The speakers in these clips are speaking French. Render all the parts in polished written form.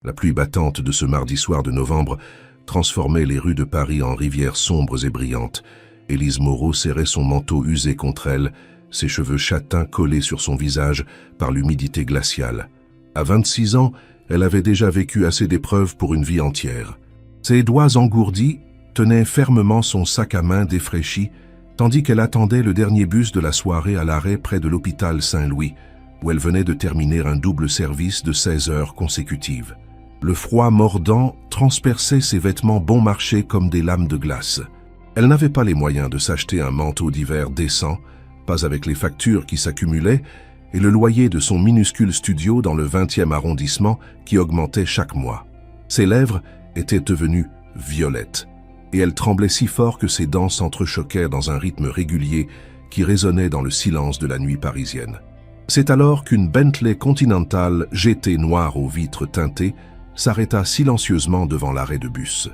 La pluie battante de ce mardi soir de novembre transformait les rues de Paris en rivières sombres et brillantes. Élise Moreau serrait son manteau usé contre elle, ses cheveux châtains collés sur son visage par l'humidité glaciale. À 26 ans, elle avait déjà vécu assez d'épreuves pour une vie entière. Ses doigts engourdis tenaient fermement son sac à main défraîchi, tandis qu'elle attendait le dernier bus de la soirée à l'arrêt près de l'hôpital Saint-Louis, où elle venait de terminer un double service de 16 heures consécutives. Le froid mordant transperçait ses vêtements bon marché comme des lames de glace. Elle n'avait pas les moyens de s'acheter un manteau d'hiver décent, pas avec les factures qui s'accumulaient, et le loyer de son minuscule studio dans le 20e arrondissement qui augmentait chaque mois. Ses lèvres étaient devenues violettes, et elle tremblait si fort que ses dents s'entrechoquaient dans un rythme régulier qui résonnait dans le silence de la nuit parisienne. C'est alors qu'une Bentley Continental GT noire aux vitres teintées s'arrêta silencieusement devant l'arrêt de bus.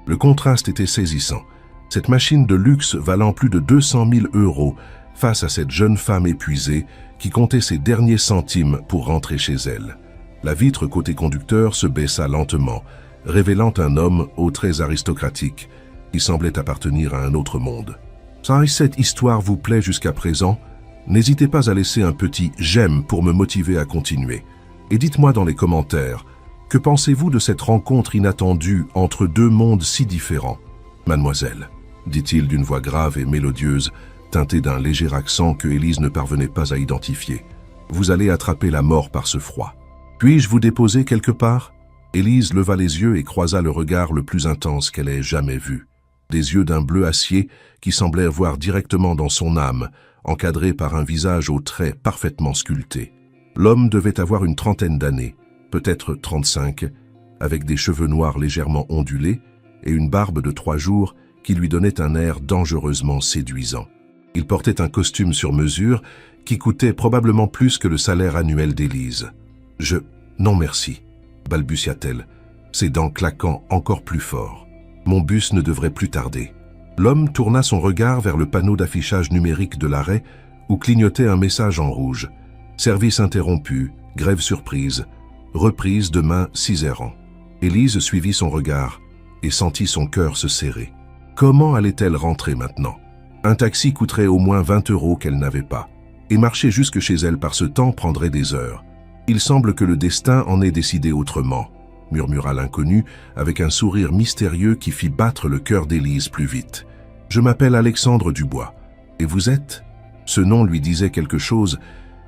Le contraste était saisissant. Cette machine de luxe valant plus de 200 000 € face à cette jeune femme épuisée qui comptait ses derniers centimes pour rentrer chez elle. La vitre côté conducteur se baissa lentement, révélant un homme aux traits aristocratiques qui semblait appartenir à un autre monde. Si cette histoire vous plaît jusqu'à présent, n'hésitez pas à laisser un petit « j'aime » pour me motiver à continuer. Et dites-moi dans les commentaires, que pensez-vous de cette rencontre inattendue entre deux mondes si différents? Mademoiselle, dit-il d'une voix grave et mélodieuse, teintée d'un léger accent que Élise ne parvenait pas à identifier. Vous allez attraper la mort par ce froid. Puis-je vous déposer quelque part? Élise leva les yeux et croisa le regard le plus intense qu'elle ait jamais vu. Des yeux d'un bleu acier qui semblaient voir directement dans son âme, encadrés par un visage aux traits parfaitement sculptés. L'homme devait avoir une trentaine d'années, peut-être 35, avec des cheveux noirs légèrement ondulés et une barbe de 3 jours qui lui donnait un air dangereusement séduisant. Il portait un costume sur mesure qui coûtait probablement plus que le salaire annuel d'Élise. « Non merci », balbutia-t-elle, ses dents claquant encore plus fort. « Mon bus ne devrait plus tarder. » L'homme tourna son regard vers le panneau d'affichage numérique de l'arrêt où clignotait un message en rouge. « Service interrompu, grève surprise, reprise demain 6h. » Élise suivit son regard et sentit son cœur se serrer. Comment allait-elle rentrer maintenant? Un taxi coûterait au moins 20 € qu'elle n'avait pas, et marcher jusque chez elle par ce temps prendrait des heures. Il semble que le destin en ait décidé autrement, murmura l'inconnu avec un sourire mystérieux qui fit battre le cœur d'Élise plus vite. Je m'appelle Alexandre Dubois. Et vous êtes? Ce nom lui disait quelque chose,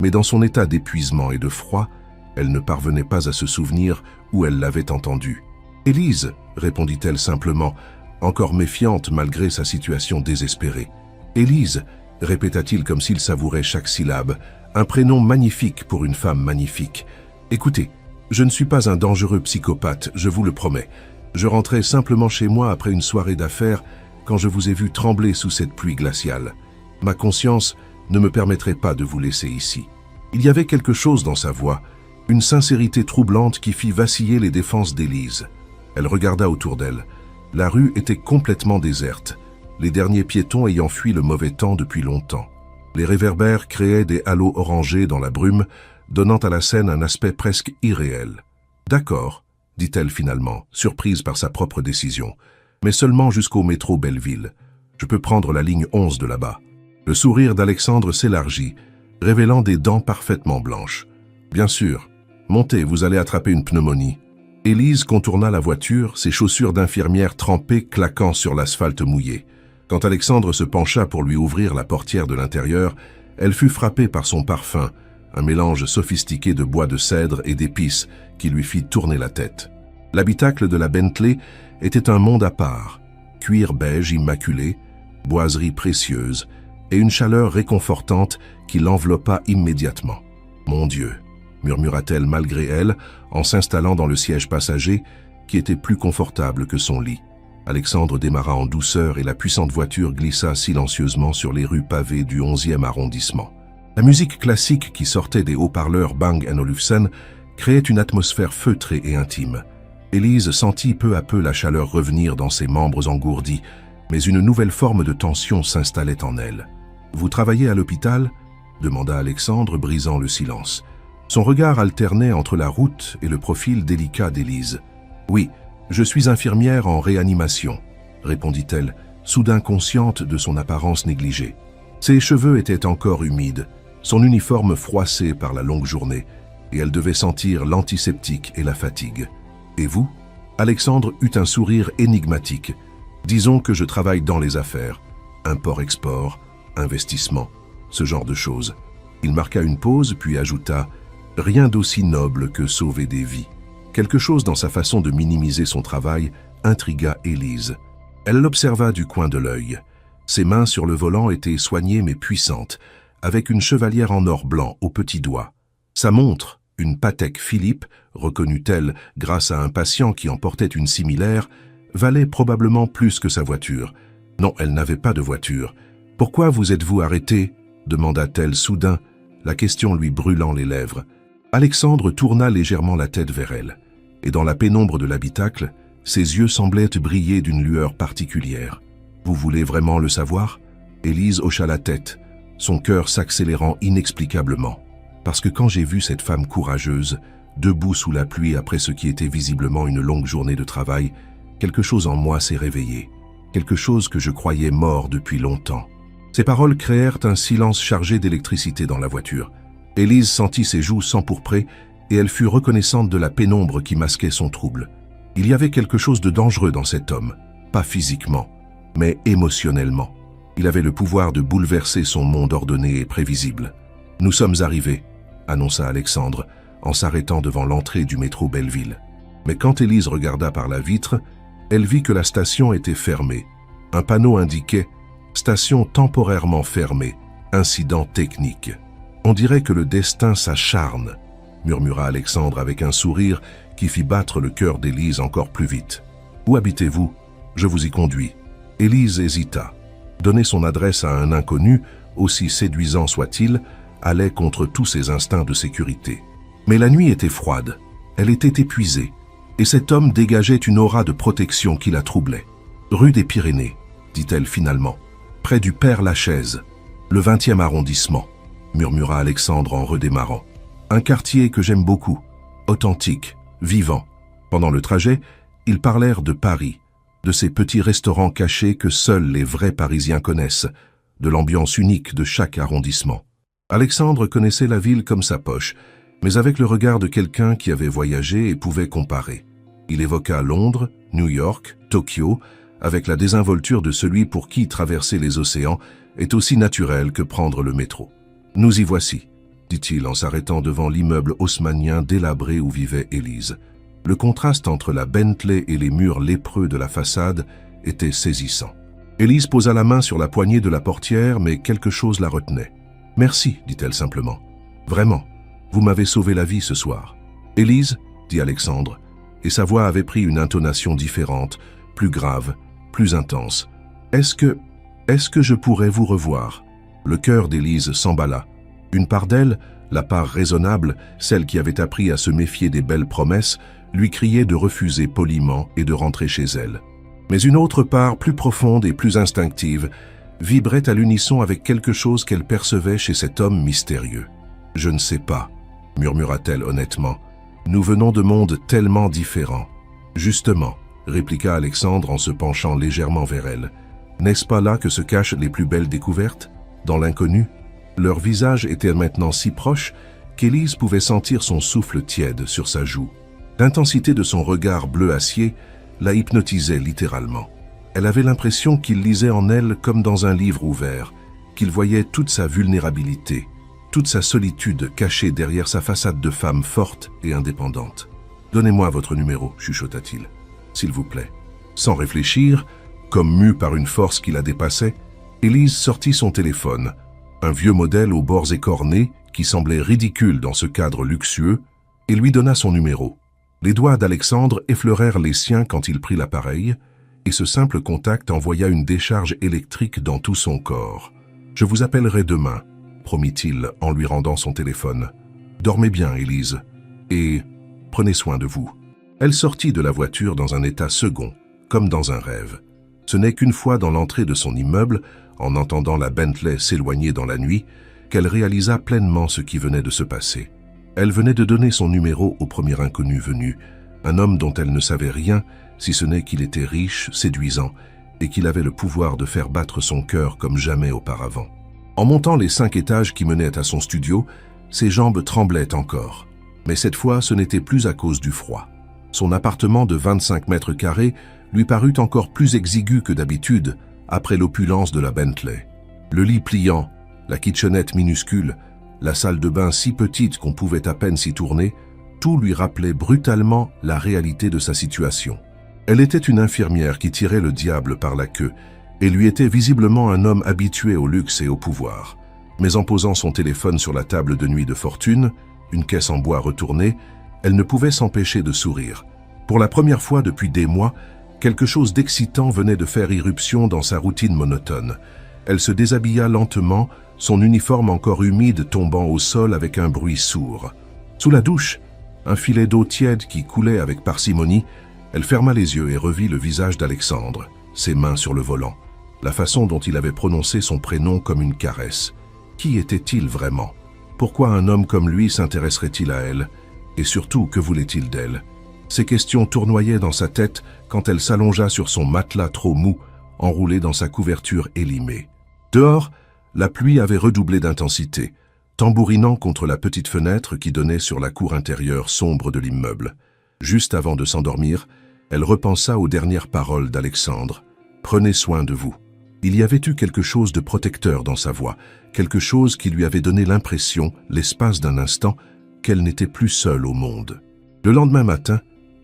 mais dans son état d'épuisement et de froid, elle ne parvenait pas à se souvenir où elle l'avait entendu. Élise, répondit-elle simplement, encore méfiante malgré sa situation désespérée. Élise, répéta-t-il comme s'il savourait chaque syllabe, un prénom magnifique pour une femme magnifique. Écoutez, je ne suis pas un dangereux psychopathe, je vous le promets. Je rentrais simplement chez moi après une soirée d'affaires quand je vous ai vu trembler sous cette pluie glaciale. Ma conscience ne me permettrait pas de vous laisser ici. Il y avait quelque chose dans sa voix, une sincérité troublante qui fit vaciller les défenses d'Élise. Elle regarda autour d'elle. La rue était complètement déserte, les derniers piétons ayant fui le mauvais temps depuis longtemps. Les réverbères créaient des halos orangés dans la brume, donnant à la scène un aspect presque irréel. « D'accord », dit-elle finalement, surprise par sa propre décision, « mais seulement jusqu'au métro Belleville. Je peux prendre la ligne 11 de là-bas. » Le sourire d'Alexandre s'élargit, révélant des dents parfaitement blanches. « Bien sûr. Montez, vous allez attraper une pneumonie. » Élise contourna la voiture, ses chaussures d'infirmière trempées claquant sur l'asphalte mouillé. Quand Alexandre se pencha pour lui ouvrir la portière de l'intérieur, elle fut frappée par son parfum, un mélange sophistiqué de bois de cèdre et d'épices qui lui fit tourner la tête. L'habitacle de la Bentley était un monde à part, cuir beige immaculé, boiserie précieuse et une chaleur réconfortante qui l'enveloppa immédiatement. « Mon Dieu !» murmura-t-elle malgré elle en s'installant dans le siège passager qui était plus confortable que son lit. Alexandre démarra en douceur et la puissante voiture glissa silencieusement sur les rues pavées du 11e arrondissement. La musique classique qui sortait des haut-parleurs Bang & Olufsen créait une atmosphère feutrée et intime. Élise sentit peu à peu la chaleur revenir dans ses membres engourdis, mais une nouvelle forme de tension s'installait en elle. « Vous travaillez à l'hôpital » demanda Alexandre, brisant le silence. Son regard alternait entre la route et le profil délicat d'Élise. « Oui, je suis infirmière en réanimation », répondit-elle, soudain consciente de son apparence négligée. Ses cheveux étaient encore humides, son uniforme froissé par la longue journée, et elle devait sentir l'antiseptique et la fatigue. « Et vous ?» Alexandre eut un sourire énigmatique. « Disons que je travaille dans les affaires. Import-export, investissement, ce genre de choses. » Il marqua une pause, puis ajouta « Rien d'aussi noble que sauver des vies. » Quelque chose dans sa façon de minimiser son travail intrigua Élise. Elle l'observa du coin de l'œil. Ses mains sur le volant étaient soignées mais puissantes, avec une chevalière en or blanc au petit doigt. Sa montre, une Patek Philippe, reconnut-elle grâce à un patient qui en portait une similaire, valait probablement plus que sa voiture. Non, elle n'avait pas de voiture. « Pourquoi vous êtes-vous arrêté ?» demanda-t-elle soudain, la question lui brûlant les lèvres. Alexandre tourna légèrement la tête vers elle, et dans la pénombre de l'habitacle, ses yeux semblaient briller d'une lueur particulière. « Vous voulez vraiment le savoir ?» Élise hocha la tête, son cœur s'accélérant inexplicablement. Parce que quand j'ai vu cette femme courageuse, debout sous la pluie après ce qui était visiblement une longue journée de travail, quelque chose en moi s'est réveillé, quelque chose que je croyais mort depuis longtemps. Ces paroles créèrent un silence chargé d'électricité dans la voiture. Élise sentit ses joues s'empourprer et elle fut reconnaissante de la pénombre qui masquait son trouble. Il y avait quelque chose de dangereux dans cet homme, pas physiquement, mais émotionnellement. Il avait le pouvoir de bouleverser son monde ordonné et prévisible. « Nous sommes arrivés », annonça Alexandre, en s'arrêtant devant l'entrée du métro Belleville. Mais quand Élise regarda par la vitre, elle vit que la station était fermée. Un panneau indiquait « Station temporairement fermée, incident technique ». « On dirait que le destin s'acharne », murmura Alexandre avec un sourire qui fit battre le cœur d'Élise encore plus vite. « Où habitez-vous ? Je vous y conduis. » Élise hésita. Donner son adresse à un inconnu, aussi séduisant soit-il, allait contre tous ses instincts de sécurité. Mais la nuit était froide, elle était épuisée, et cet homme dégageait une aura de protection qui la troublait. « Rue des Pyrénées », dit-elle finalement, « près du Père-Lachaise, le 20e arrondissement. » murmura Alexandre en redémarrant. « Un quartier que j'aime beaucoup, authentique, vivant. » Pendant le trajet, ils parlèrent de Paris, de ces petits restaurants cachés que seuls les vrais Parisiens connaissent, de l'ambiance unique de chaque arrondissement. Alexandre connaissait la ville comme sa poche, mais avec le regard de quelqu'un qui avait voyagé et pouvait comparer. Il évoqua Londres, New York, Tokyo, avec la désinvolture de celui pour qui traverser les océans est aussi naturel que prendre le métro. « Nous y voici », dit-il en s'arrêtant devant l'immeuble haussmannien délabré où vivait Élise. Le contraste entre la Bentley et les murs lépreux de la façade était saisissant. Élise posa la main sur la poignée de la portière, mais quelque chose la retenait. « Merci », dit-elle simplement. « Vraiment, vous m'avez sauvé la vie ce soir. »« Élise » dit Alexandre, et sa voix avait pris une intonation différente, plus grave, plus intense. « Est-ce que je pourrais vous revoir ?» Le cœur d'Élise s'emballa. Une part d'elle, la part raisonnable, celle qui avait appris à se méfier des belles promesses, lui criait de refuser poliment et de rentrer chez elle. Mais une autre part, plus profonde et plus instinctive, vibrait à l'unisson avec quelque chose qu'elle percevait chez cet homme mystérieux. « Je ne sais pas », murmura-t-elle honnêtement. « Nous venons de mondes tellement différents. »« Justement », répliqua Alexandre en se penchant légèrement vers elle. « N'est-ce pas là que se cachent les plus belles découvertes ? Dans l'inconnu ?» Leur visage était maintenant si proche qu'Élise pouvait sentir son souffle tiède sur sa joue. L'intensité de son regard bleu acier la hypnotisait littéralement. Elle avait l'impression qu'il lisait en elle comme dans un livre ouvert, qu'il voyait toute sa vulnérabilité, toute sa solitude cachée derrière sa façade de femme forte et indépendante. « Donnez-moi votre numéro », chuchota-t-il. « S'il vous plaît. » Sans réfléchir, comme mue par une force qui la dépassait, Élise sortit son téléphone, un vieux modèle aux bords écornés qui semblait ridicule dans ce cadre luxueux, et lui donna son numéro. Les doigts d'Alexandre effleurèrent les siens quand il prit l'appareil, et ce simple contact envoya une décharge électrique dans tout son corps. « Je vous appellerai demain », promit-il en lui rendant son téléphone. « Dormez bien, Élise, et prenez soin de vous. » Elle sortit de la voiture dans un état second, comme dans un rêve. Ce n'est qu'une fois dans l'entrée de son immeuble, en entendant la Bentley s'éloigner dans la nuit, qu'elle réalisa pleinement ce qui venait de se passer. Elle venait de donner son numéro au premier inconnu venu, un homme dont elle ne savait rien, si ce n'est qu'il était riche, séduisant, et qu'il avait le pouvoir de faire battre son cœur comme jamais auparavant. En montant les 5 étages qui menaient à son studio, ses jambes tremblaient encore. Mais cette fois, ce n'était plus à cause du froid. Son appartement de 25 mètres carrés lui parut encore plus exigu que d'habitude, après l'opulence de la Bentley. Le lit pliant, la kitchenette minuscule, la salle de bain si petite qu'on pouvait à peine s'y tourner, tout lui rappelait brutalement la réalité de sa situation. Elle était une infirmière qui tirait le diable par la queue et lui était visiblement un homme habitué au luxe et au pouvoir. Mais en posant son téléphone sur la table de nuit de fortune, une caisse en bois retournée, elle ne pouvait s'empêcher de sourire. Pour la première fois depuis des mois, quelque chose d'excitant venait de faire irruption dans sa routine monotone. Elle se déshabilla lentement, son uniforme encore humide tombant au sol avec un bruit sourd. Sous la douche, un filet d'eau tiède qui coulait avec parcimonie, elle ferma les yeux et revit le visage d'Alexandre, ses mains sur le volant, la façon dont il avait prononcé son prénom comme une caresse. Qui était-il vraiment? Pourquoi un homme comme lui s'intéresserait-il à elle? Et surtout, que voulait-il d'elle? Ces questions tournoyaient dans sa tête quand elle s'allongea sur son matelas trop mou, enroulé dans sa couverture élimée. Dehors, la pluie avait redoublé d'intensité, tambourinant contre la petite fenêtre qui donnait sur la cour intérieure sombre de l'immeuble. Juste avant de s'endormir, elle repensa aux dernières paroles d'Alexandre. « Prenez soin de vous ». Il y avait eu quelque chose de protecteur dans sa voix, quelque chose qui lui avait donné l'impression, l'espace d'un instant, qu'elle n'était plus seule au monde. Le lendemain matin,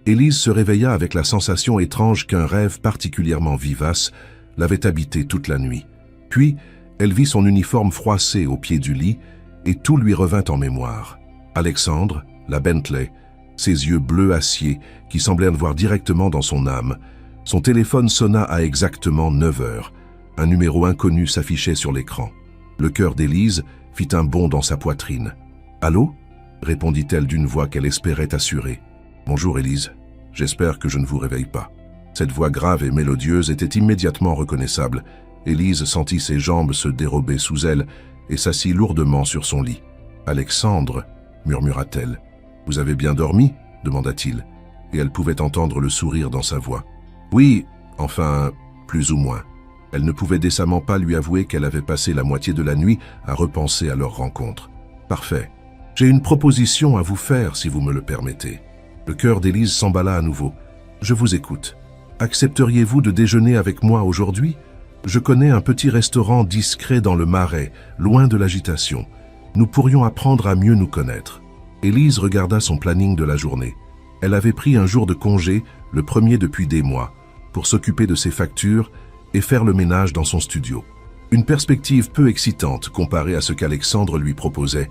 Élise se réveilla avec la sensation étrange qu'un rêve particulièrement vivace l'avait habitée toute la nuit. Puis, elle vit son uniforme froissé au pied du lit et tout lui revint en mémoire. Alexandre, la Bentley, ses yeux bleus acier qui semblaient voir directement dans son âme. Son téléphone sonna à exactement 9 heures. Un numéro inconnu s'affichait sur l'écran. Le cœur d'Élise fit un bond dans sa poitrine. « Allô ?» répondit-elle d'une voix qu'elle espérait assurer. « Bonjour Élise, j'espère que je ne vous réveille pas. » Cette voix grave et mélodieuse était immédiatement reconnaissable. Élise sentit ses jambes se dérober sous elle et s'assit lourdement sur son lit. « Alexandre » murmura-t-elle. « Vous avez bien dormi ?» demanda-t-il, et elle pouvait entendre le sourire dans sa voix. « Oui, enfin, plus ou moins. » Elle ne pouvait décemment pas lui avouer qu'elle avait passé la moitié de la nuit à repenser à leur rencontre. « Parfait. J'ai une proposition à vous faire, si vous me le permettez. » Le cœur d'Élise s'emballa à nouveau. « Je vous écoute. Accepteriez-vous de déjeuner avec moi aujourd'hui ? Je connais un petit restaurant discret dans le Marais, loin de l'agitation. Nous pourrions apprendre à mieux nous connaître. » Élise regarda son planning de la journée. Elle avait pris un jour de congé, le premier depuis des mois, pour s'occuper de ses factures et faire le ménage dans son studio. Une perspective peu excitante comparée à ce qu'Alexandre lui proposait.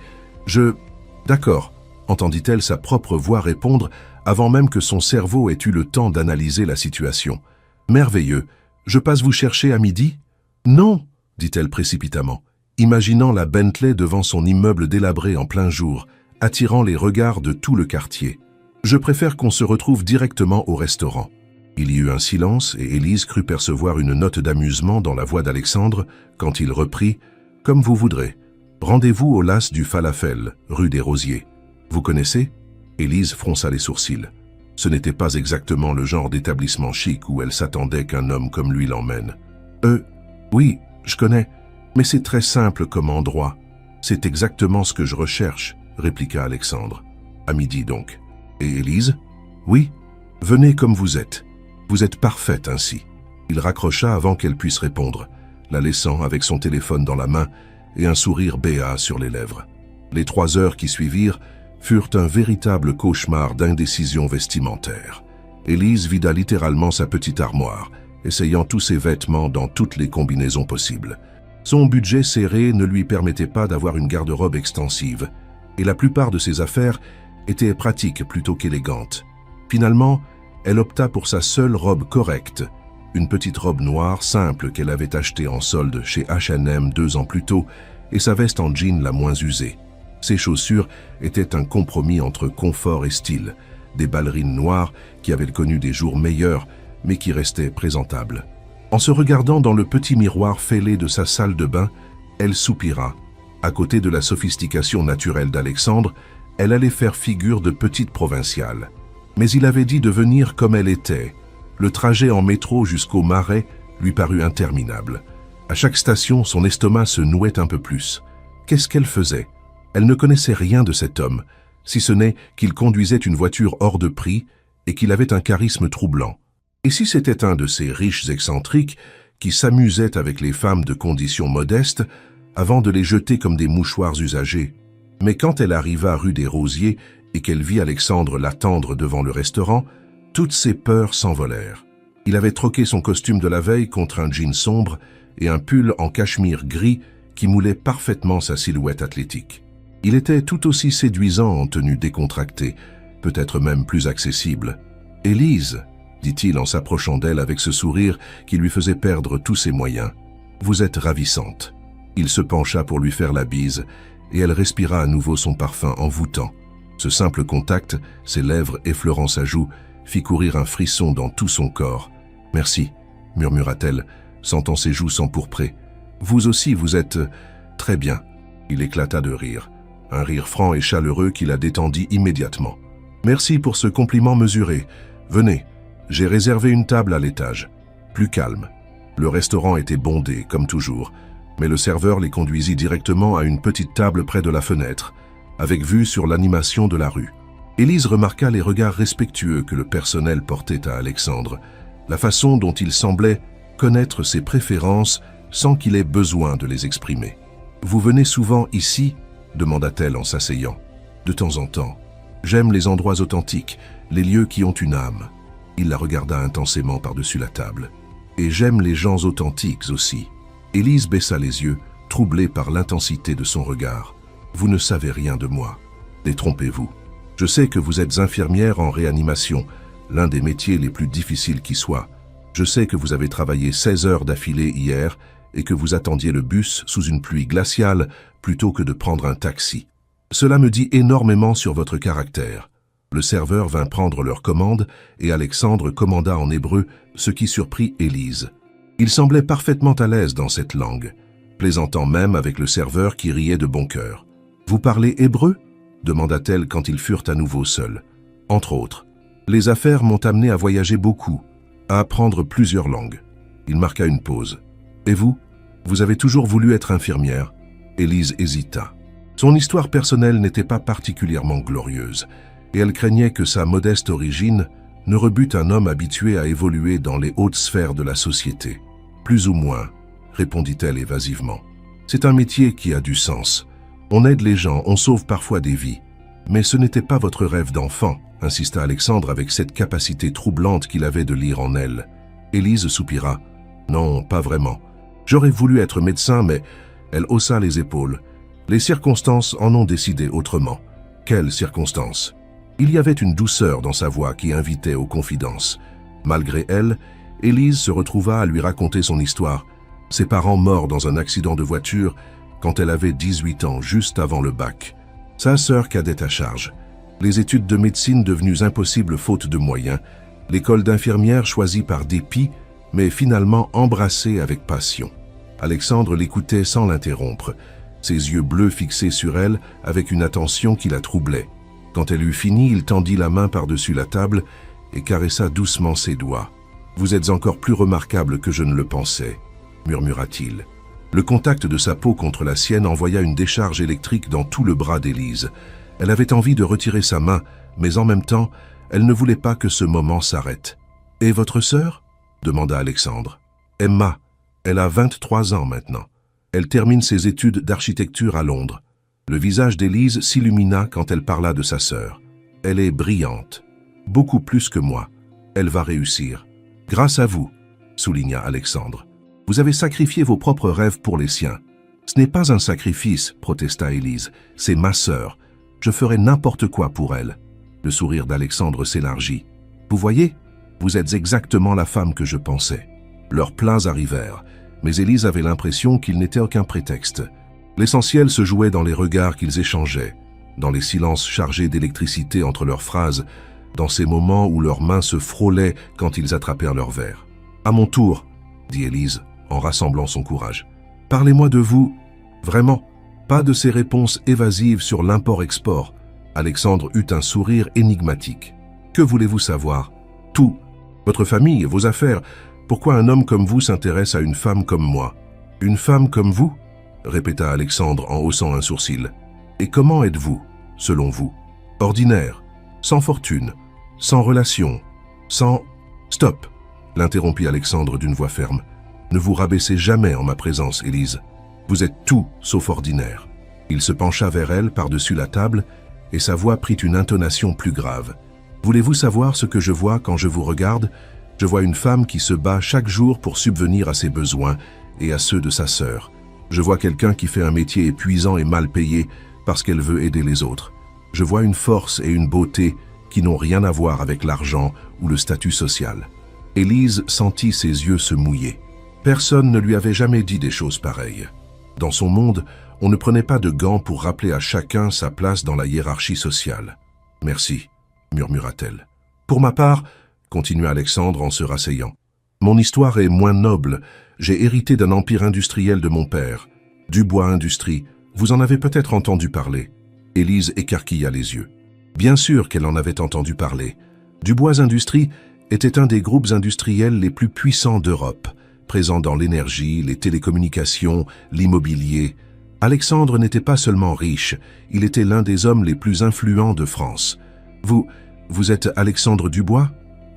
« D'accord », entendit-elle sa propre voix répondre avant même que son cerveau ait eu le temps d'analyser la situation. « Merveilleux. Je passe vous chercher à midi ?»« Non », dit-elle précipitamment, imaginant la Bentley devant son immeuble délabré en plein jour, attirant les regards de tout le quartier. « Je préfère qu'on se retrouve directement au restaurant. » Il y eut un silence et Élise crut percevoir une note d'amusement dans la voix d'Alexandre quand il reprit « Comme vous voudrez. Rendez-vous au Las du Falafel, rue des Rosiers. Vous connaissez ?» Élise fronça les sourcils. Ce n'était pas exactement le genre d'établissement chic où elle s'attendait qu'un homme comme lui l'emmène. « Oui, je connais, mais c'est très simple comme endroit. C'est exactement ce que je recherche, » répliqua Alexandre. « À midi donc. » Et Élise ? « Oui, venez comme vous êtes. Vous êtes parfaite ainsi. » Il raccrocha avant qu'elle puisse répondre, la laissant avec son téléphone dans la main et un sourire béat sur les lèvres. Les 3 heures qui suivirent furent un véritable cauchemar d'indécision vestimentaire. Élise vida littéralement sa petite armoire, essayant tous ses vêtements dans toutes les combinaisons possibles. Son budget serré ne lui permettait pas d'avoir une garde-robe extensive, et la plupart de ses affaires étaient pratiques plutôt qu'élégantes. Finalement, elle opta pour sa seule robe correcte, une petite robe noire simple qu'elle avait achetée en solde chez H&M 2 ans plus tôt, et sa veste en jean la moins usée. Ses chaussures étaient un compromis entre confort et style, des ballerines noires qui avaient connu des jours meilleurs, mais qui restaient présentables. En se regardant dans le petit miroir fêlé de sa salle de bain, elle soupira. À côté de la sophistication naturelle d'Alexandre, Elle allait faire figure de petite provinciale. Mais il avait dit de venir comme elle était. Le trajet en métro jusqu'au Marais lui parut interminable. À chaque station, son estomac se nouait un peu plus. Qu'est-ce qu'elle faisait? Elle ne connaissait rien de cet homme, si ce n'est qu'il conduisait une voiture hors de prix et qu'il avait un charisme troublant. Et si c'était un de ces riches excentriques qui s'amusaient avec les femmes de condition modeste avant de les jeter comme des mouchoirs usagés? Mais quand elle arriva rue des Rosiers et qu'elle vit Alexandre l'attendre devant le restaurant, toutes ses peurs s'envolèrent. Il avait troqué son costume de la veille contre un jean sombre et un pull en cachemire gris qui moulait parfaitement sa silhouette athlétique. Il était tout aussi séduisant en tenue décontractée, peut-être même plus accessible. « Élise !» dit-il en s'approchant d'elle avec ce sourire qui lui faisait perdre tous ses moyens. « Vous êtes ravissante. » Il se pencha pour lui faire la bise et elle respira à nouveau son parfum envoûtant. Ce simple contact, ses lèvres effleurant sa joue, fit courir un frisson dans tout son corps. « Merci » murmura-t-elle, sentant ses joues s'empourprer. « Vous aussi, vous êtes... très bien. » Il éclata de rire. Un rire franc et chaleureux qui la détendit immédiatement. « Merci pour ce compliment mesuré. Venez, j'ai réservé une table à l'étage. » Plus calme. Le restaurant était bondé, comme toujours, mais le serveur les conduisit directement à une petite table près de la fenêtre, avec vue sur l'animation de la rue. Élise remarqua les regards respectueux que le personnel portait à Alexandre, la façon dont il semblait connaître ses préférences sans qu'il ait besoin de les exprimer. « Vous venez souvent ici ?» demanda-t-elle en s'asseyant. « De temps en temps. J'aime les endroits authentiques, les lieux qui ont une âme. » Il la regarda intensément par-dessus la table. « Et j'aime les gens authentiques aussi. » Élise baissa les yeux, troublée par l'intensité de son regard. « Vous ne savez rien de moi. Détrompez-vous. Je sais que vous êtes infirmière en réanimation, l'un des métiers les plus difficiles qui soient. Je sais que vous avez travaillé 16 heures d'affilée hier et que vous attendiez le bus sous une pluie glaciale plutôt que de prendre un taxi. Cela me dit énormément sur votre caractère. » Le serveur vint prendre leur commande et Alexandre commanda en hébreu, ce qui surprit Élise. Il semblait parfaitement à l'aise dans cette langue, plaisantant même avec le serveur qui riait de bon cœur. « Vous parlez hébreu ?» demanda-t-elle quand ils furent à nouveau seuls. « Entre autres. Les affaires m'ont amené à voyager beaucoup, à apprendre plusieurs langues. » Il marqua une pause. « Et vous? Vous avez toujours voulu être infirmière ?» Élise hésita. Son histoire personnelle n'était pas particulièrement glorieuse, et elle craignait que sa modeste origine ne rebute un homme habitué à évoluer dans les hautes sphères de la société. « Plus ou moins, » répondit-elle évasivement. « C'est un métier qui a du sens. On aide les gens, on sauve parfois des vies. Mais ce n'était pas votre rêve d'enfant, » insista Alexandre avec cette capacité troublante qu'il avait de lire en elle. Élise soupira. « Non, pas vraiment. J'aurais voulu être médecin, mais... » Elle haussa les épaules. Les circonstances en ont décidé autrement. Quelles circonstances? Il y avait une douceur dans sa voix qui invitait aux confidences. Malgré elle, Élise se retrouva à lui raconter son histoire. Ses parents morts dans un accident de voiture quand elle avait 18 ans, juste avant le bac. Sa sœur cadette à charge. Les études de médecine devenues impossibles faute de moyens. L'école d'infirmière choisie par dépit, mais finalement embrassée avec passion. Alexandre l'écoutait sans l'interrompre, ses yeux bleus fixés sur elle avec une attention qui la troublait. Quand elle eut fini, il tendit la main par-dessus la table et caressa doucement ses doigts. « Vous êtes encore plus remarquable que je ne le pensais », murmura-t-il. Le contact de sa peau contre la sienne envoya une décharge électrique dans tout le bras d'Élise. Elle avait envie de retirer sa main, mais en même temps, elle ne voulait pas que ce moment s'arrête. « Et votre sœur ?» demanda Alexandre. « Emma. Elle a 23 ans maintenant. Elle termine ses études d'architecture à Londres. » Le visage d'Élise s'illumina quand elle parla de sa sœur. « Elle est brillante. Beaucoup plus que moi. Elle va réussir. Grâce à vous, » souligna Alexandre. « Vous avez sacrifié vos propres rêves pour les siens. »« Ce n'est pas un sacrifice, » protesta Élise. « C'est ma sœur. Je ferai n'importe quoi pour elle. » Le sourire d'Alexandre s'élargit. « Vous voyez, vous êtes exactement la femme que je pensais. » Leurs plats arrivèrent, mais Élise avait l'impression qu'il n'était aucun prétexte. L'essentiel se jouait dans les regards qu'ils échangeaient, dans les silences chargés d'électricité entre leurs phrases, dans ces moments où leurs mains se frôlaient quand ils attrapèrent leur verre. « À mon tour, » dit Élise, en rassemblant son courage. « Parlez-moi de vous, vraiment, pas de ces réponses évasives sur l'import-export. Alexandre eut un sourire énigmatique. « Que voulez-vous savoir ? Tout. Votre famille, vos affaires. Pourquoi un homme comme vous s'intéresse à une femme comme moi ? » « Une femme comme vous ?» répéta Alexandre en haussant un sourcil. « Et comment êtes-vous, selon vous ? Ordinaire, sans fortune, sans relation, sans... » « Stop !» l'interrompit Alexandre d'une voix ferme. « Ne vous rabaissez jamais en ma présence, Élise. Vous êtes tout sauf ordinaire. » Il se pencha vers elle par-dessus la table et sa voix prit une intonation plus grave. « Voulez-vous savoir ce que je vois quand je vous regarde ? Je vois une femme qui se bat chaque jour pour subvenir à ses besoins et à ceux de sa sœur. Je vois quelqu'un qui fait un métier épuisant et mal payé parce qu'elle veut aider les autres. Je vois une force et une beauté qui n'ont rien à voir avec l'argent ou le statut social. » Élise sentit ses yeux se mouiller. Personne ne lui avait jamais dit des choses pareilles. Dans son monde, on ne prenait pas de gants pour rappeler à chacun sa place dans la hiérarchie sociale. « Merci », murmura-t-elle. « Pour ma part, » continua Alexandre en se rasseyant, « mon histoire est moins noble. J'ai hérité d'un empire industriel de mon père. Dubois Industrie, vous en avez peut-être entendu parler. » Élise écarquilla les yeux. Bien sûr qu'elle en avait entendu parler. Dubois Industrie était un des groupes industriels les plus puissants d'Europe, présent dans l'énergie, les télécommunications, l'immobilier. Alexandre n'était pas seulement riche, il était l'un des hommes les plus influents de France. Vous êtes Alexandre Dubois,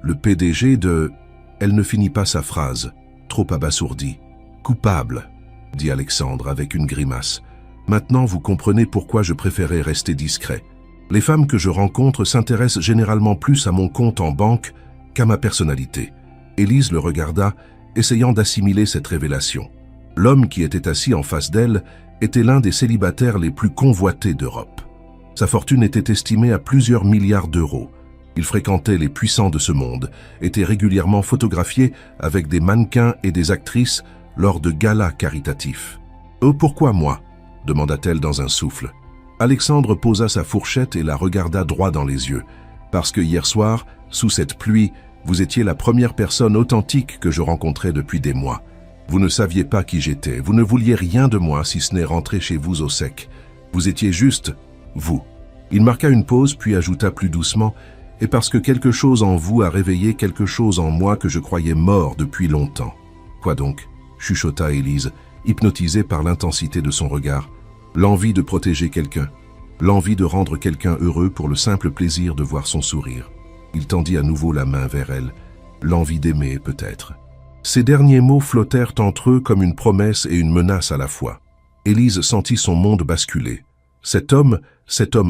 le PDG de... Elle ne finit pas sa phrase, trop abasourdie. « Coupable », dit Alexandre avec une grimace. « Maintenant, vous comprenez pourquoi je préférais rester discret. Les femmes que je rencontre s'intéressent généralement plus à mon compte en banque qu'à ma personnalité. » Élise le regarda, essayant d'assimiler cette révélation. L'homme qui était assis en face d'elle était l'un des célibataires les plus convoités d'Europe. Sa fortune était estimée à plusieurs milliards d'euros. Il fréquentait les puissants de ce monde, était régulièrement photographié avec des mannequins et des actrices lors de galas caritatifs. « Oh, pourquoi moi ?» demanda-t-elle dans un souffle. Alexandre posa sa fourchette et la regarda droit dans les yeux. « Parce que hier soir, sous cette pluie, vous étiez la première personne authentique que je rencontrais depuis des mois. Vous ne saviez pas qui j'étais, vous ne vouliez rien de moi si ce n'est rentrer chez vous au sec. Vous étiez juste vous. » Il marqua une pause puis ajouta plus doucement « Et parce que quelque chose en vous a réveillé quelque chose en moi que je croyais mort depuis longtemps. » « Quoi donc ?» chuchota Élise, hypnotisée par l'intensité de son regard. « L'envie de protéger quelqu'un, l'envie de rendre quelqu'un heureux pour le simple plaisir de voir son sourire. » Il tendit à nouveau la main vers elle. « L'envie d'aimer, peut-être. » Ces derniers mots flottèrent entre eux comme une promesse et une menace à la fois. Élise sentit son monde basculer. Cet homme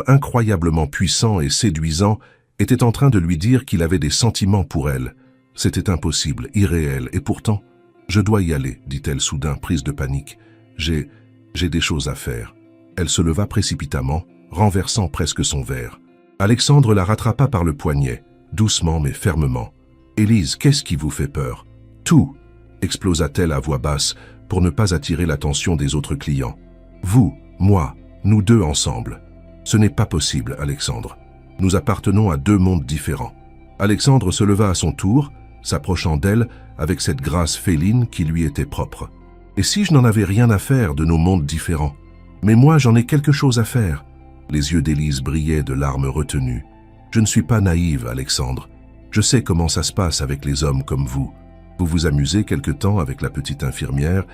incroyablement puissant et séduisant, était en train de lui dire qu'il avait des sentiments pour elle. C'était impossible, irréel, et pourtant, « Je dois y aller, » dit-elle soudain, prise de panique. « J'ai des choses à faire. » Elle se leva précipitamment, renversant presque son verre. Alexandre la rattrapa par le poignet, doucement mais fermement. « Élise, qu'est-ce qui vous fait peur ?»« Tout !» explosa-t-elle à voix basse, pour ne pas attirer l'attention des autres clients. « Vous, moi, nous deux ensemble. Ce n'est pas possible, Alexandre. Nous appartenons à deux mondes différents. » Alexandre se leva à son tour, s'approchant d'elle avec cette grâce féline qui lui était propre. « Et si je n'en avais rien à faire de nos mondes différents ? Mais moi, j'en ai quelque chose à faire. » Les yeux d'Élise brillaient de larmes retenues. « Je ne suis pas naïve, Alexandre. Je sais comment ça se passe avec les hommes comme vous. Vous vous amusez quelque temps avec la petite infirmière,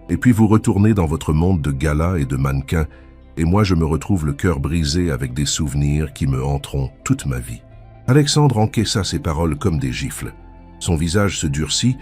et puis vous retournez dans votre monde de galas et de mannequins, et moi je me retrouve le cœur brisé avec des souvenirs qui me hanteront toute ma vie. » Alexandre encaissa ces paroles comme des gifles. Son visage se durcit,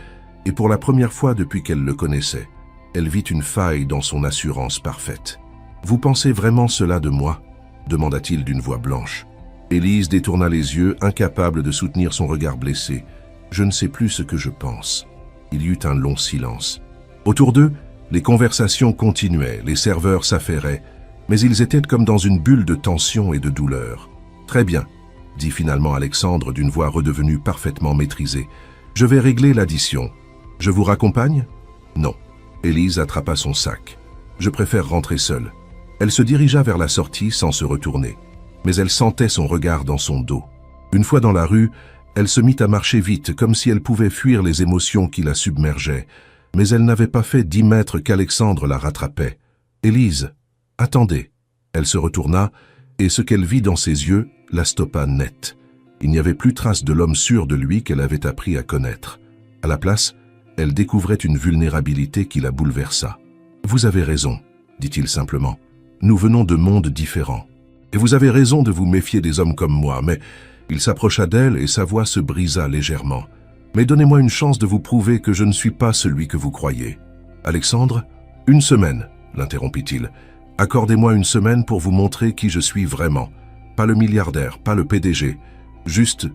et pour la première fois depuis qu'elle le connaissait, elle vit une faille dans son assurance parfaite. « Vous pensez vraiment cela de moi ?» demanda-t-il d'une voix blanche. Élise détourna les yeux, incapable de soutenir son regard blessé. « Je ne sais plus ce que je pense. » Il y eut un long silence. Autour d'eux, les conversations continuaient, les serveurs s'affairaient, mais ils étaient comme dans une bulle de tension et de douleur. « Très bien, » dit finalement Alexandre d'une voix redevenue parfaitement maîtrisée. « Je vais régler l'addition. Je vous raccompagne ?» « Non. » Élise attrapa son sac. « Je préfère rentrer seule. » Elle se dirigea vers la sortie sans se retourner, mais elle sentait son regard dans son dos. Une fois dans la rue, elle se mit à marcher vite, comme si elle pouvait fuir les émotions qui la submergeaient, mais elle n'avait pas fait 10 mètres qu'Alexandre la rattrapait. « Élise, attendez !» Elle se retourna, Et ce qu'elle vit dans ses yeux la stoppa net. Il n'y avait plus trace de l'homme sûr de lui qu'elle avait appris à connaître. À la place, elle découvrait une vulnérabilité qui la bouleversa. « Vous avez raison, dit-il simplement. Nous venons de mondes différents. Et vous avez raison de vous méfier des hommes comme moi, mais... » Il s'approcha d'elle et sa voix se brisa légèrement. « Mais donnez-moi une chance de vous prouver que je ne suis pas celui que vous croyez. »« Alexandre, une semaine, l'interrompit-il. Accordez-moi une semaine pour vous montrer qui je suis vraiment. Pas le milliardaire, pas le PDG, juste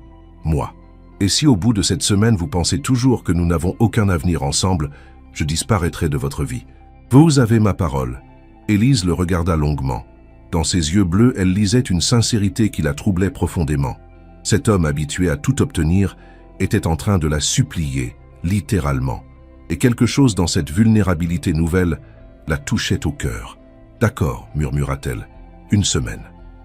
moi. Et si au bout de cette semaine vous pensez toujours que nous n'avons aucun avenir ensemble, je disparaîtrai de votre vie. Vous avez ma parole. » Élise le regarda longuement. Dans ses yeux bleus, elle lisait une sincérité qui la troublait profondément. Cet homme habitué à tout obtenir était en train de la supplier, littéralement. Et quelque chose dans cette vulnérabilité nouvelle la touchait au cœur. « D'accord, murmura-t-elle, une semaine. »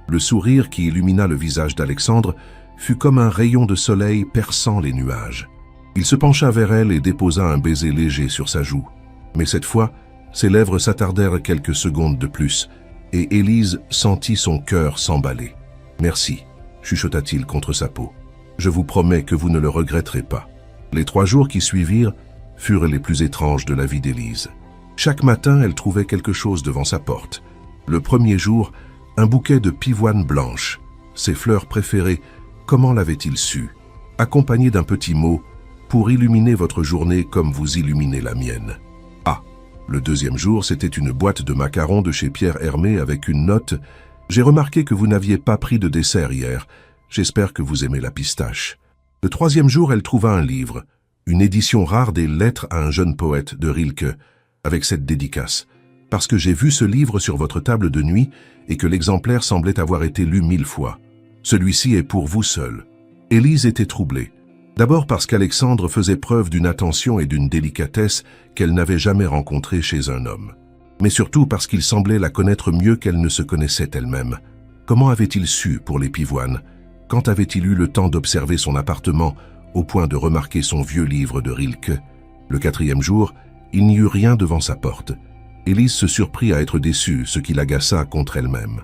Le sourire qui illumina le visage d'Alexandre fut comme un rayon de soleil perçant les nuages. Il se pencha vers elle et déposa un baiser léger sur sa joue. Mais cette fois, ses lèvres s'attardèrent quelques secondes de plus, et Élise sentit son cœur s'emballer. « Merci, » chuchota-t-il contre sa peau. « Je vous promets que vous ne le regretterez pas. » Les 3 jours qui suivirent furent les plus étranges de la vie d'Élise. Chaque matin, elle trouvait quelque chose devant sa porte. Le premier jour, un bouquet de pivoine blanche. Ses fleurs préférées, comment l'avait-il su? Accompagné d'un petit mot, pour illuminer votre journée comme vous illuminez la mienne. Ah, le deuxième jour, c'était une boîte de macarons de chez Pierre Hermé avec une note. J'ai remarqué que vous n'aviez pas pris de dessert hier. J'espère que vous aimez la pistache. Le troisième jour, elle trouva un livre, une édition rare des Lettres à un jeune poète de Rilke, avec cette dédicace. Parce que j'ai vu ce livre sur votre table de nuit et que l'exemplaire semblait avoir été lu 1000 fois. Celui-ci est pour vous seul. Élise était troublée. D'abord parce qu'Alexandre faisait preuve d'une attention et d'une délicatesse qu'elle n'avait jamais rencontrée chez un homme. Mais surtout parce qu'il semblait la connaître mieux qu'elle ne se connaissait elle-même. Comment avait-il su pour les pivoines? Quand avait-il eu le temps d'observer son appartement au point de remarquer son vieux livre de Rilke? Le 4e jour, il n'y eut rien devant sa porte. Élise se surprit à être déçue, ce qui l'agaça contre elle-même.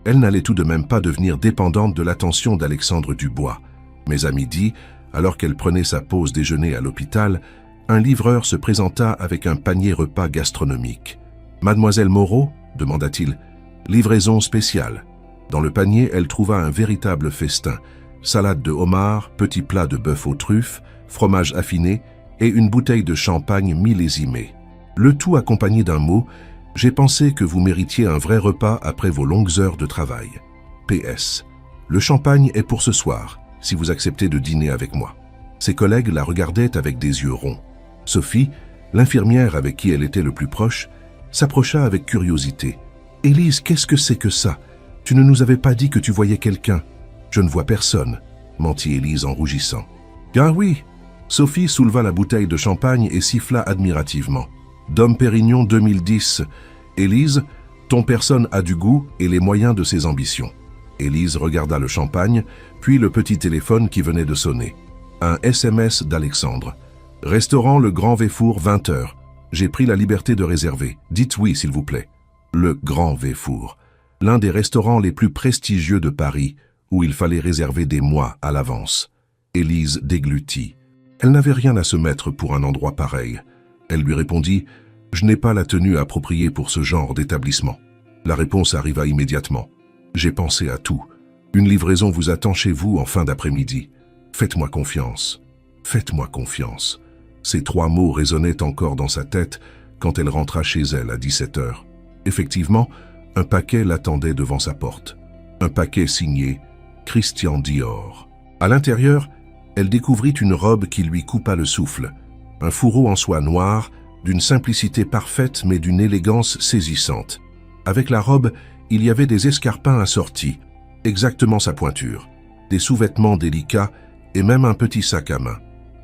Elle n'allait tout de même pas devenir dépendante de l'attention d'Alexandre Dubois. Mais à midi, alors qu'elle prenait sa pause déjeuner à l'hôpital, un livreur se présenta avec un panier repas gastronomique. « Mademoiselle Moreau ?» demanda-t-il. « Livraison spéciale. » Dans le panier, elle trouva un véritable festin. Salade de homard, petit plat de bœuf aux truffes, fromage affiné et une bouteille de champagne millésimée. Le tout accompagné d'un mot « J'ai pensé que vous méritiez un vrai repas après vos longues heures de travail. PS. Le champagne est pour ce soir, si vous acceptez de dîner avec moi. » Ses collègues la regardaient avec des yeux ronds. Sophie, l'infirmière avec qui elle était le plus proche, s'approcha avec curiosité. « Élise, qu'est-ce que c'est que ça? Tu ne nous avais pas dit que tu voyais quelqu'un. »« Je ne vois personne, » mentit Élise en rougissant. « Ah oui !» Sophie souleva la bouteille de champagne et siffla admirativement. « Dom Pérignon 2010. Élise, ton personne a du goût et les moyens de ses ambitions. » Élise regarda le champagne, puis le petit téléphone qui venait de sonner. Un SMS d'Alexandre. « Restaurant Le Grand Véfour, 20h. J'ai pris la liberté de réserver. Dites oui, s'il vous plaît. » Le Grand Véfour, l'un des restaurants les plus prestigieux de Paris, où il fallait réserver des mois à l'avance. Élise déglutit. Elle n'avait rien à se mettre pour un endroit pareil. Elle lui répondit « Je n'ai pas la tenue appropriée pour ce genre d'établissement. » La réponse arriva immédiatement. « J'ai pensé à tout. Une livraison vous attend chez vous en fin d'après-midi. Faites-moi confiance. Faites-moi confiance. » Ces 3 mots résonnaient encore dans sa tête quand elle rentra chez elle à 17h. Effectivement, un paquet l'attendait devant sa porte. Un paquet signé Christian Dior. À l'intérieur, elle découvrit une robe qui lui coupa le souffle. Un fourreau en soie noire, d'une simplicité parfaite mais d'une élégance saisissante. Avec la robe, il y avait des escarpins assortis, exactement sa pointure, des sous-vêtements délicats et même un petit sac à main.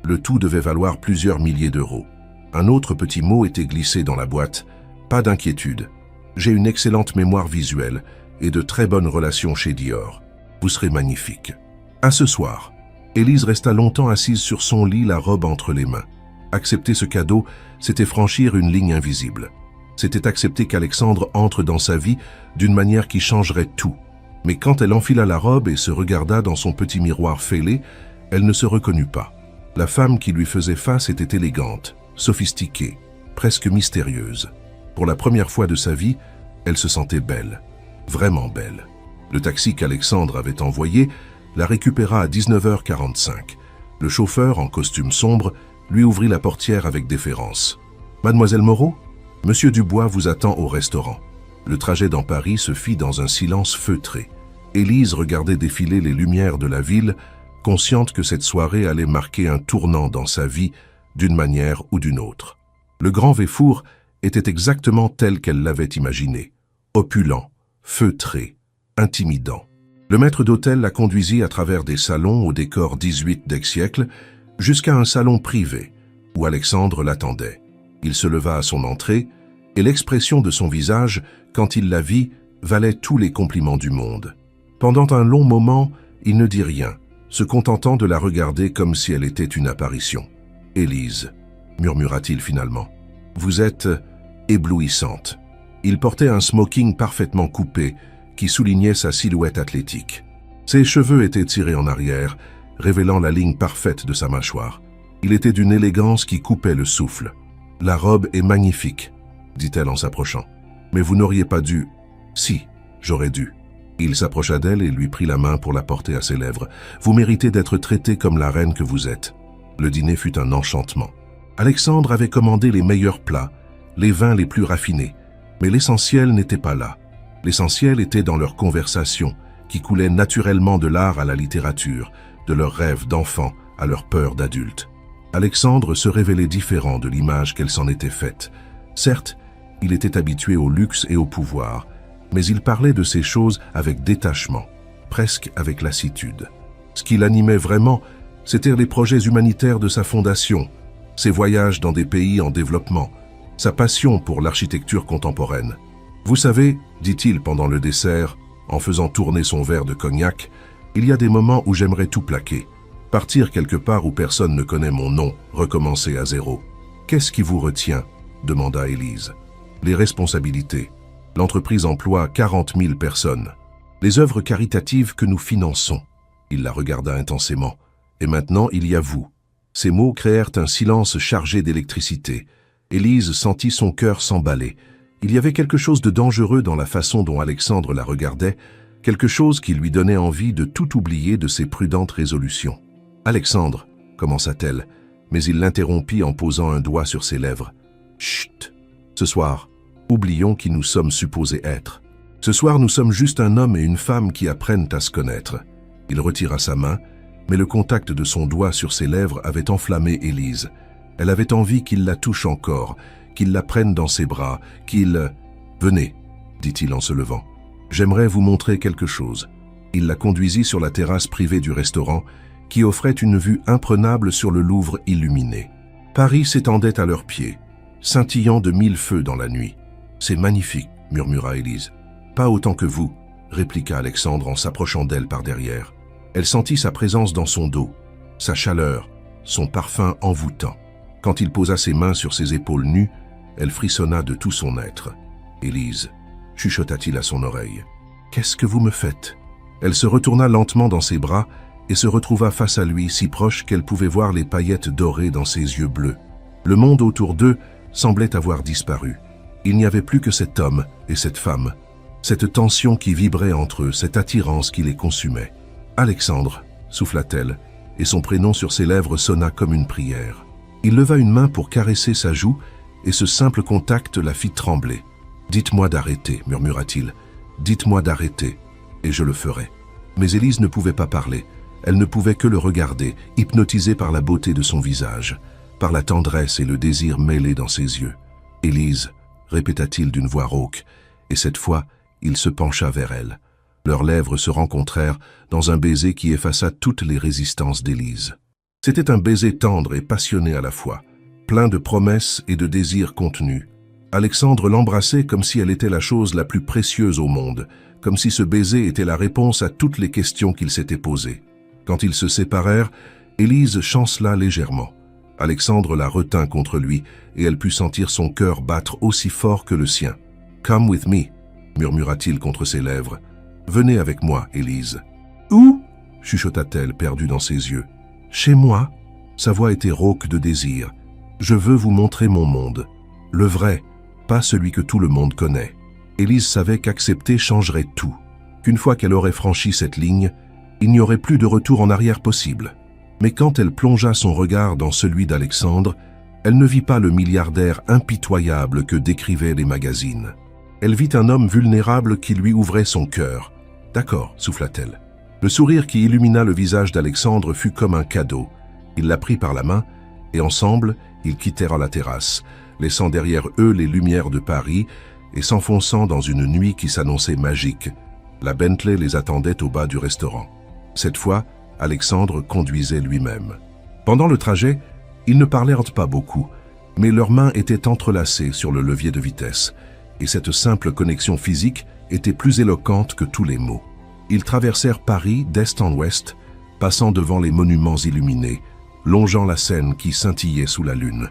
Le tout devait valoir plusieurs milliers d'euros. Un autre petit mot était glissé dans la boîte. Pas d'inquiétude. J'ai une excellente mémoire visuelle et de très bonnes relations chez Dior. Vous serez magnifique. À ce soir. Élise resta longtemps assise sur son lit, la robe entre les mains. Accepter ce cadeau, c'était franchir une ligne invisible. C'était accepter qu'Alexandre entre dans sa vie d'une manière qui changerait tout. Mais quand elle enfila la robe et se regarda dans son petit miroir fêlé, elle ne se reconnut pas. La femme qui lui faisait face était élégante, sophistiquée, presque mystérieuse. Pour la première fois de sa vie, elle se sentait belle, vraiment belle. Le taxi qu'Alexandre avait envoyé la récupéra à 19h45. Le chauffeur, en costume sombre, lui ouvrit la portière avec déférence. « Mademoiselle Moreau, Monsieur Dubois vous attend au restaurant. » Le trajet dans Paris se fit dans un silence feutré. Élise regardait défiler les lumières de la ville, consciente que cette soirée allait marquer un tournant dans sa vie d'une manière ou d'une autre. Le Grand Véfour était exactement tel qu'elle l'avait imaginé. Opulent, feutré, intimidant. Le maître d'hôtel la conduisit à travers des salons au décor 18 siècle jusqu'à un salon privé où Alexandre l'attendait. Il se leva à son entrée et l'expression de son visage, quand il la vit, valait tous les compliments du monde. Pendant un long moment, il ne dit rien, se contentant de la regarder comme si elle était une apparition. « Élise, murmura-t-il finalement, vous êtes éblouissante. » Il portait un smoking parfaitement coupé qui soulignait sa silhouette athlétique. Ses cheveux étaient tirés en arrière, révélant la ligne parfaite de sa mâchoire. Il était d'une élégance qui coupait le souffle. « La robe est magnifique, » dit-elle en s'approchant. « Mais vous n'auriez pas dû... » »« Si, j'aurais dû. » Il s'approcha d'elle et lui prit la main pour la porter à ses lèvres. « Vous méritez d'être traitée comme la reine que vous êtes. » Le dîner fut un enchantement. Alexandre avait commandé les meilleurs plats, les vins les plus raffinés. Mais l'essentiel n'était pas là. L'essentiel était dans leur conversation, qui coulait naturellement de l'art à la littérature, de leurs rêves d'enfant à leurs peurs d'adultes. Alexandre se révélait différent de l'image qu'elle s'en était faite. Certes, il était habitué au luxe et au pouvoir, mais il parlait de ces choses avec détachement, presque avec lassitude. Ce qui l'animait vraiment, c'étaient les projets humanitaires de sa fondation, ses voyages dans des pays en développement, sa passion pour l'architecture contemporaine. « Vous savez, dit-il pendant le dessert, en faisant tourner son verre de cognac, il y a des moments où j'aimerais tout plaquer. Partir quelque part où personne ne connaît mon nom, recommencer à zéro. Qu'est-ce qui vous retient ?» demanda Élise. « Les responsabilités. L'entreprise emploie 40 000 personnes. Les œuvres caritatives que nous finançons. » Il la regarda intensément. « Et maintenant, il y a vous. » Ces mots créèrent un silence chargé d'électricité. Élise sentit son cœur s'emballer. Il y avait quelque chose de dangereux dans la façon dont Alexandre la regardait, quelque chose qui lui donnait envie de tout oublier de ses prudentes résolutions. « Alexandre, » commença-t-elle, mais il l'interrompit en posant un doigt sur ses lèvres. « Chut! Ce soir, oublions qui nous sommes supposés être. Ce soir, nous sommes juste un homme et une femme qui apprennent à se connaître. » Il retira sa main, mais le contact de son doigt sur ses lèvres avait enflammé Élise. Elle avait envie qu'il la touche encore, qu'il la prenne dans ses bras, qu'il... « Venez, » dit-il en se levant. « J'aimerais vous montrer quelque chose. » Il la conduisit sur la terrasse privée du restaurant, qui offrait une vue imprenable sur le Louvre illuminé. Paris s'étendait à leurs pieds, scintillant de 1000 feux dans la nuit. « C'est magnifique, » murmura Élise. « Pas autant que vous, » répliqua Alexandre en s'approchant d'elle par derrière. Elle sentit sa présence dans son dos, sa chaleur, son parfum envoûtant. Quand il posa ses mains sur ses épaules nues, elle frissonna de tout son être. « Élise, » chuchota-t-il à son oreille, « qu'est-ce que vous me faites ?» Elle se retourna lentement dans ses bras et se retrouva face à lui, si proche qu'elle pouvait voir les paillettes dorées dans ses yeux bleus. Le monde autour d'eux semblait avoir disparu. Il n'y avait plus que cet homme et cette femme, cette tension qui vibrait entre eux, cette attirance qui les consumait. « Alexandre » souffla-t-elle, et son prénom sur ses lèvres sonna comme une prière. Il leva une main pour caresser sa joue, et ce simple contact la fit trembler. « Dites-moi d'arrêter, » murmura-t-il. « Dites-moi d'arrêter, et je le ferai. » Mais Élise ne pouvait pas parler. Elle ne pouvait que le regarder, hypnotisée par la beauté de son visage, par la tendresse et le désir mêlés dans ses yeux. « Élise » répéta-t-il d'une voix rauque, et cette fois, il se pencha vers elle. Leurs lèvres se rencontrèrent dans un baiser qui effaça toutes les résistances d'Élise. C'était un baiser tendre et passionné à la fois, plein de promesses et de désirs contenus. Alexandre l'embrassait comme si elle était la chose la plus précieuse au monde, comme si ce baiser était la réponse à toutes les questions qu'il s'était posées. Quand ils se séparèrent, Élise chancela légèrement. Alexandre la retint contre lui et elle put sentir son cœur battre aussi fort que le sien. « Come with me » murmura-t-il contre ses lèvres. « Venez avec moi, Élise. »« Où » chuchota-t-elle, perdue dans ses yeux. « Chez moi ?» Sa voix était rauque de désir. « Je veux vous montrer mon monde. Le vrai, pas celui que tout le monde connaît. » Élise savait qu'accepter changerait tout. Qu'une fois qu'elle aurait franchi cette ligne, il n'y aurait plus de retour en arrière possible. Mais quand elle plongea son regard dans celui d'Alexandre, elle ne vit pas le milliardaire impitoyable que décrivaient les magazines. Elle vit un homme vulnérable qui lui ouvrait son cœur. « D'accord », souffla-t-elle. Le sourire qui illumina le visage d'Alexandre fut comme un cadeau. Il la prit par la main, et ensemble, ils quittèrent la terrasse, laissant derrière eux les lumières de Paris et s'enfonçant dans une nuit qui s'annonçait magique. La Bentley les attendait au bas du restaurant. Cette fois, Alexandre conduisait lui-même. Pendant le trajet, ils ne parlèrent pas beaucoup, mais leurs mains étaient entrelacées sur le levier de vitesse, et cette simple connexion physique était plus éloquente que tous les mots. Ils traversèrent Paris d'est en ouest, passant devant les monuments illuminés, longeant la Seine qui scintillait sous la lune.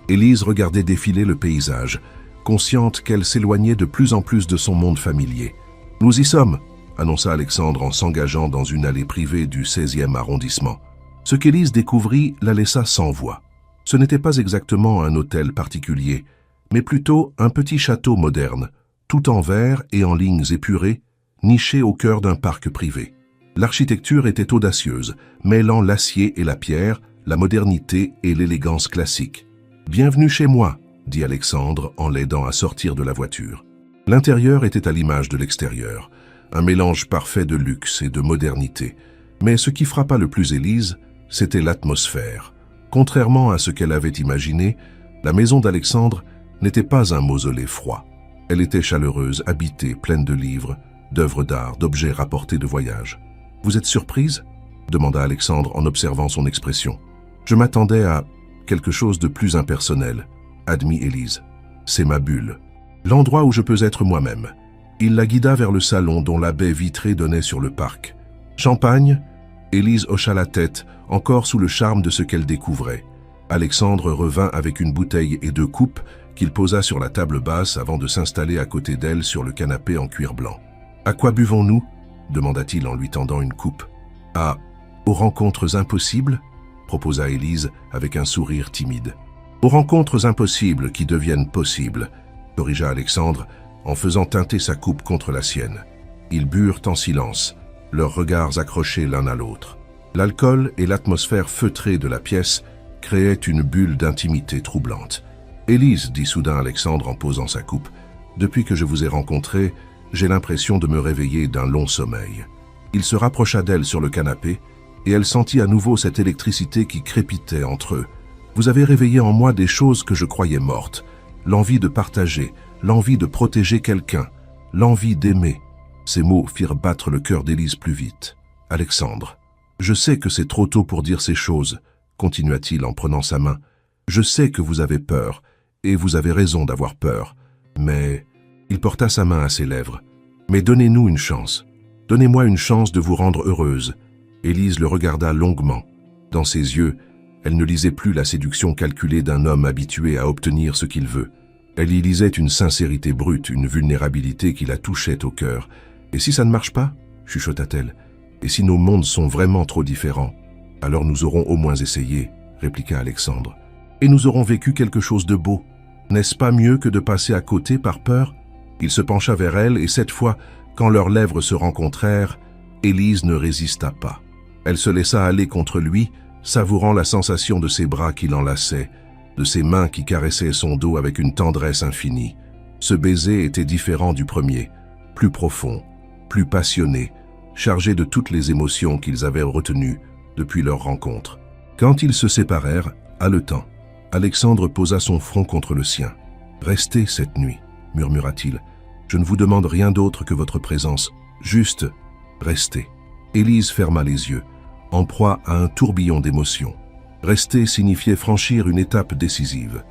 Élise regardait défiler le paysage, consciente qu'elle s'éloignait de plus en plus de son monde familier. « Nous y sommes !» annonça Alexandre en s'engageant dans une allée privée du 16e arrondissement. Ce qu'Élise découvrit la laissa sans voix. Ce n'était pas exactement un hôtel particulier, mais plutôt un petit château moderne, tout en verre et en lignes épurées, niché au cœur d'un parc privé. L'architecture était audacieuse, mêlant l'acier et la pierre, la modernité et l'élégance classique. « Bienvenue chez moi !» dit Alexandre en l'aidant à sortir de la voiture. L'intérieur était à l'image de l'extérieur, un mélange parfait de luxe et de modernité. Mais ce qui frappa le plus Élise, c'était l'atmosphère. Contrairement à ce qu'elle avait imaginé, la maison d'Alexandre n'était pas un mausolée froid. Elle était chaleureuse, habitée, pleine de livres, d'œuvres d'art, d'objets rapportés de voyage. « Vous êtes surprise ?» demanda Alexandre en observant son expression. « Je m'attendais à quelque chose de plus impersonnel, » admit Élise. « C'est ma bulle. L'endroit où je peux être moi-même. » Il la guida vers le salon dont la baie vitrée donnait sur le parc. « Champagne ?» Élise hocha la tête, encore sous le charme de ce qu'elle découvrait. Alexandre revint avec une bouteille et 2 coupes qu'il posa sur la table basse avant de s'installer à côté d'elle sur le canapé en cuir blanc. « À quoi buvons-nous » demanda-t-il en lui tendant une coupe. « Aux rencontres impossibles ?» proposa Élise avec un sourire timide. « Aux rencontres impossibles qui deviennent possibles » corrigea Alexandre en faisant teinter sa coupe contre la sienne. Ils burent en silence, leurs regards accrochés l'un à l'autre. L'alcool et l'atmosphère feutrée de la pièce créaient une bulle d'intimité troublante. « Élise, » dit soudain Alexandre en posant sa coupe, « depuis que je vous ai rencontrée, j'ai l'impression de me réveiller d'un long sommeil. » Il se rapprocha d'elle sur le canapé, et elle sentit à nouveau cette électricité qui crépitait entre eux. « Vous avez réveillé en moi des choses que je croyais mortes. L'envie de partager, l'envie de protéger quelqu'un, l'envie d'aimer. » Ces mots firent battre le cœur d'Élise plus vite. « Alexandre, je sais que c'est trop tôt pour dire ces choses, » continua-t-il en prenant sa main. « Je sais que vous avez peur, et vous avez raison d'avoir peur, mais... » Il porta sa main à ses lèvres. « Mais donnez-nous une chance. Donnez-moi une chance de vous rendre heureuse. » Élise le regarda longuement. Dans ses yeux, elle ne lisait plus la séduction calculée d'un homme habitué à obtenir ce qu'il veut. Elle y lisait une sincérité brute, une vulnérabilité qui la touchait au cœur. « Et si ça ne marche pas ?» chuchota-t-elle. « Et si nos mondes sont vraiment trop différents ? Alors nous aurons au moins essayé, » répliqua Alexandre. « Et nous aurons vécu quelque chose de beau. N'est-ce pas mieux que de passer à côté par peur ?» Il se pencha vers elle et cette fois, quand leurs lèvres se rencontrèrent, Élise ne résista pas. Elle se laissa aller contre lui, savourant la sensation de ses bras qui l'enlaçaient, de ses mains qui caressaient son dos avec une tendresse infinie. Ce baiser était différent du premier, plus profond, plus passionné, chargé de toutes les émotions qu'ils avaient retenues depuis leur rencontre. Quand ils se séparèrent, haletant, Alexandre posa son front contre le sien. « Restez cette nuit, » murmura-t-il. « Je ne vous demande rien d'autre que votre présence. Juste, restez. » Élise ferma les yeux, en proie à un tourbillon d'émotions. Rester signifiait franchir une étape décisive.